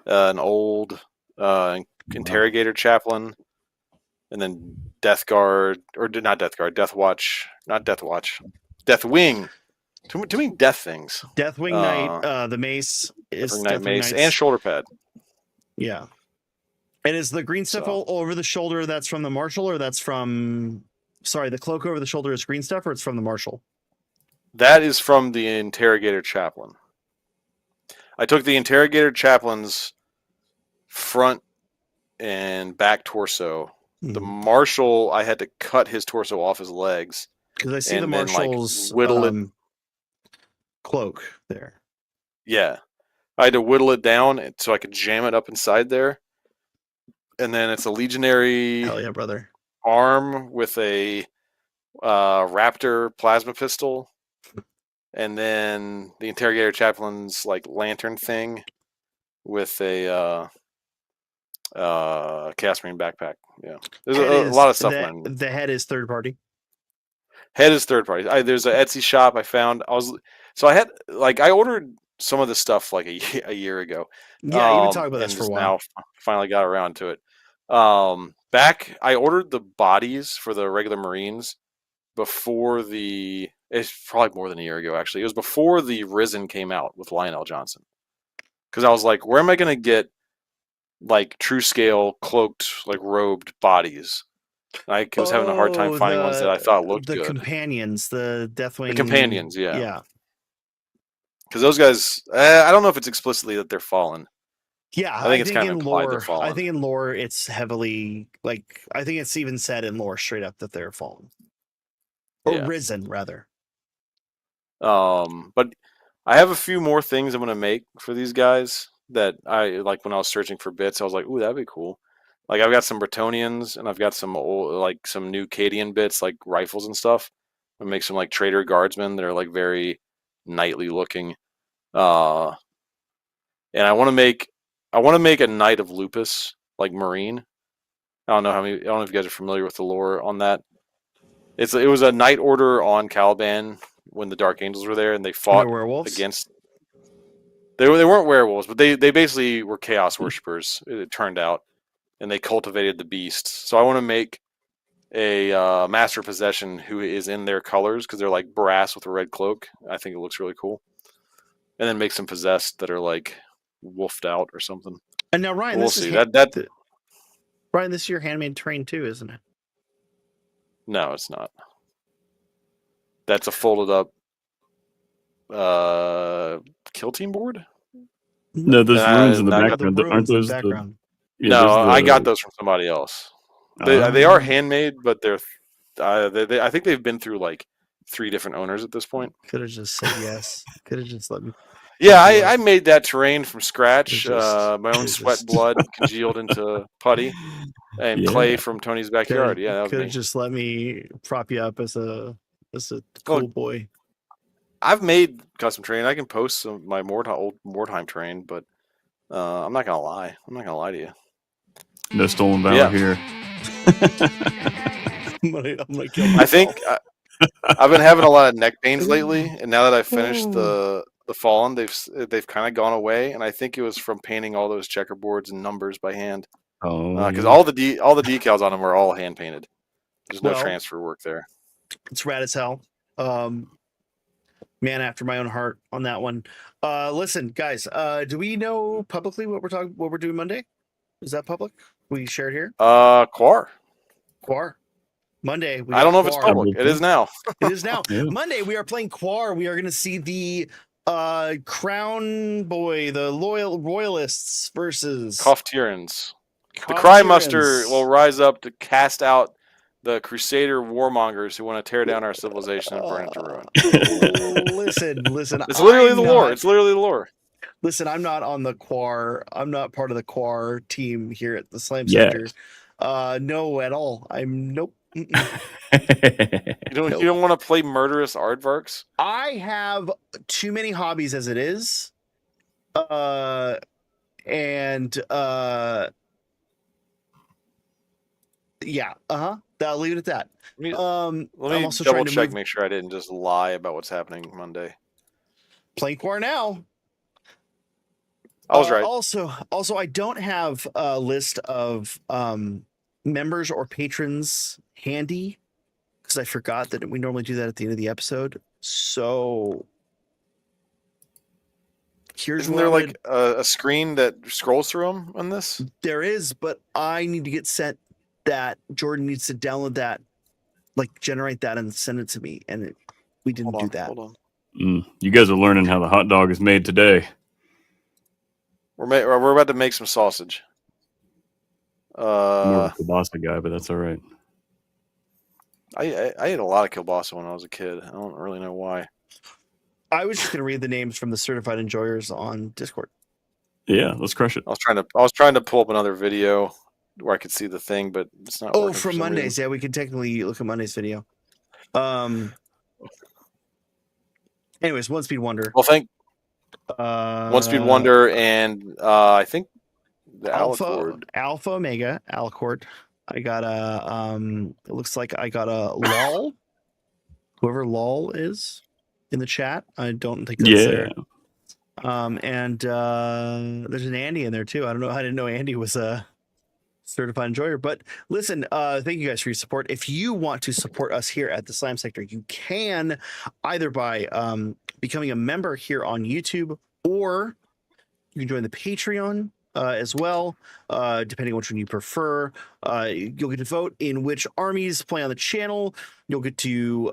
an old Interrogator Chaplain, and then Death Guard, or not Death Guard, Death Watch, not Death Watch, Death Wing. Too many death things. Deathwing Knight, the mace is Deathwing Mace and shoulder pad. Yeah. And is the green stuff over the shoulder that's from the Marshal, or that's from... Sorry, the cloak over the shoulder is green stuff, or it's from the Marshal? That is from the Interrogator Chaplain. I took the Interrogator Chaplain's front and back torso. The Marshal, I had to cut his torso off his legs. Because I see the Marshal's whittle it. Cloak there. Yeah. I had to whittle it down so I could jam it up inside there. And then it's a Legionary Hell yeah, brother. arm with a Raptor plasma pistol. And then the Interrogator Chaplain's like lantern thing with a Chaos Marine backpack. Yeah. There's a lot of stuff. The head is third party. Head is third party. There's an Etsy shop I found. I ordered some of this stuff like a year ago. Yeah, you've been talking about this and for a just while. now finally got around to it. Back I ordered the bodies for the regular Marines before it's probably more than a year ago actually. It was before the Risen came out with Lionel Johnson. Because I was like, where am I going to get like true scale cloaked, like robed bodies? And I was having a hard time finding ones that I thought looked the good. companions, the Deathwing. The companions, yeah. Yeah. Because those guys, I don't know if it's explicitly that they're fallen. Yeah, I think it's kind of in implied they're lore. fallen. I think in lore, it's heavily like I think it's even said in lore straight up that they're fallen or Yeah. risen rather. But I have a few more things I'm gonna make for these guys that I like. When I was searching for bits, I was like, "Ooh, that'd be cool." Like I've got some Bretonians and I've got some old, like some new Cadian bits, like rifles and stuff. I make some like Trader Guardsmen that are like very knightly looking. And I want to make a Knight of Lupus, like Marine. I don't know if you guys are familiar with the lore on that. It was a Knight Order on Caliban when the Dark Angels were there, and they fought werewolves against. They weren't werewolves, but they basically were chaos worshippers. It turned out, and they cultivated the beast. So I want to make a Master Possession who is in their colors because they're like brass with a red cloak. I think it looks really cool. And then make some possessed that are like wolfed out or something. And now Ryan, we'll see. Ryan, this is your handmade terrain too, isn't it? No, it's not. That's a folded up kill team board. No, there's runes in the background. Aren't those the background? No, I got those from somebody else. They are handmade, but they're I think they've been through like 3 different owners at this point. Could have just said yes. Could have just let me. Yeah, I made that terrain from scratch. My own sweat, blood congealed into putty and clay from Tony's backyard. Yeah, that was could me. have just let me prop you up as a cool boy. I've made custom terrain. I can post some my old Mordheim terrain, but I'm not gonna lie. I'm not gonna lie to you. No stolen valor here. I'm gonna kill myself. I think I've been having a lot of neck pains lately, and now that I've finished the Fallen, they've kind of gone away, and I think it was from painting all those checkerboards and numbers by hand. Oh, because all the decals on them were all hand painted. There's no transfer work there. It's rad as hell. Man after my own heart on that one. Listen, guys, do we know publicly what we're doing Monday? Is that public? We shared here? Quar. Monday. I don't know if it's public. It is now. It is now. Yeah. Monday, we are playing Quar. We are going to see the Crown Boy, the Royalists versus Koftirans. The Cry Muster will rise up to cast out the Crusader warmongers who want to tear down our civilization and burn it to ruin. Listen. It's literally the lore. It's literally the lore. Listen, I'm not on the Quar. I'm not part of the Quar team here at the Slam Center. No, at all. Nope. You don't want to play murderous aardvarks? I have too many hobbies as it is. Yeah. I'll leave it at that. Let me also double check, make sure I didn't just lie about what's happening Monday. Playing Quar now. I was right. Also, I don't have a list of members or patrons handy because I forgot that we normally do that at the end of the episode. So Isn't there like a screen that scrolls through them on this? There is, but I need to get sent that. Jordan needs to download that, like generate that and send it to me. And we didn't do that. Hold on. You guys are learning how the hot dog is made today. We're about to make some sausage. More of a kielbasa guy, but that's all right. I ate a lot of kielbasa when I was a kid. I don't really know why. I was just gonna read the names from the certified enjoyers on Discord. Yeah, let's crush it. I was trying to pull up another video where I could see the thing, but it's not. Oh, from Mondays. Yeah, we could technically look at Monday's video. Anyways, One Speed Wonder. Well, One Speed Wonder, and I think the Alpha Omega Alicord. I got a it looks like I got a LOL. whoever Lol is in the chat. I don't think that's there. And there's an Andy in there too. I don't know. I didn't know Andy was a certified enjoyer. But listen, thank you guys for your support. If you want to support us here at the Slam Sector, you can either by becoming a member here on YouTube, or you can join the Patreon as well, depending on which one you prefer. You'll get to vote in which armies play on the channel. You'll get to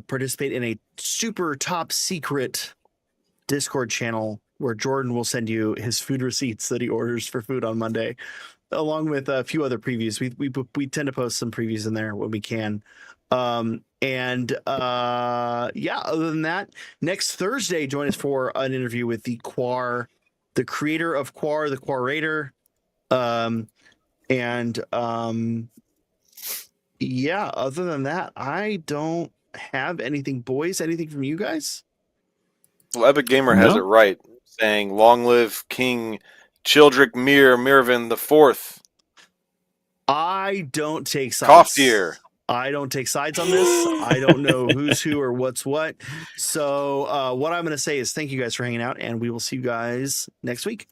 participate in a super top secret Discord channel where Jordan will send you his food receipts that he orders for food on Monday, along with a few other previews. We tend to post some previews in there when we can. Other than that, next Thursday, join us for an interview with the creator of Quar, the Quarator. Other than that, I don't have anything. Boys, anything from you guys? Well, Epic Gamer has it right, saying, "Long live King Childrick Mirvin the Fourth." I don't take sides. Cough I don't take sides on this. I don't know who's who or what's what. So what I'm going to say is thank you guys for hanging out, and we will see you guys next week.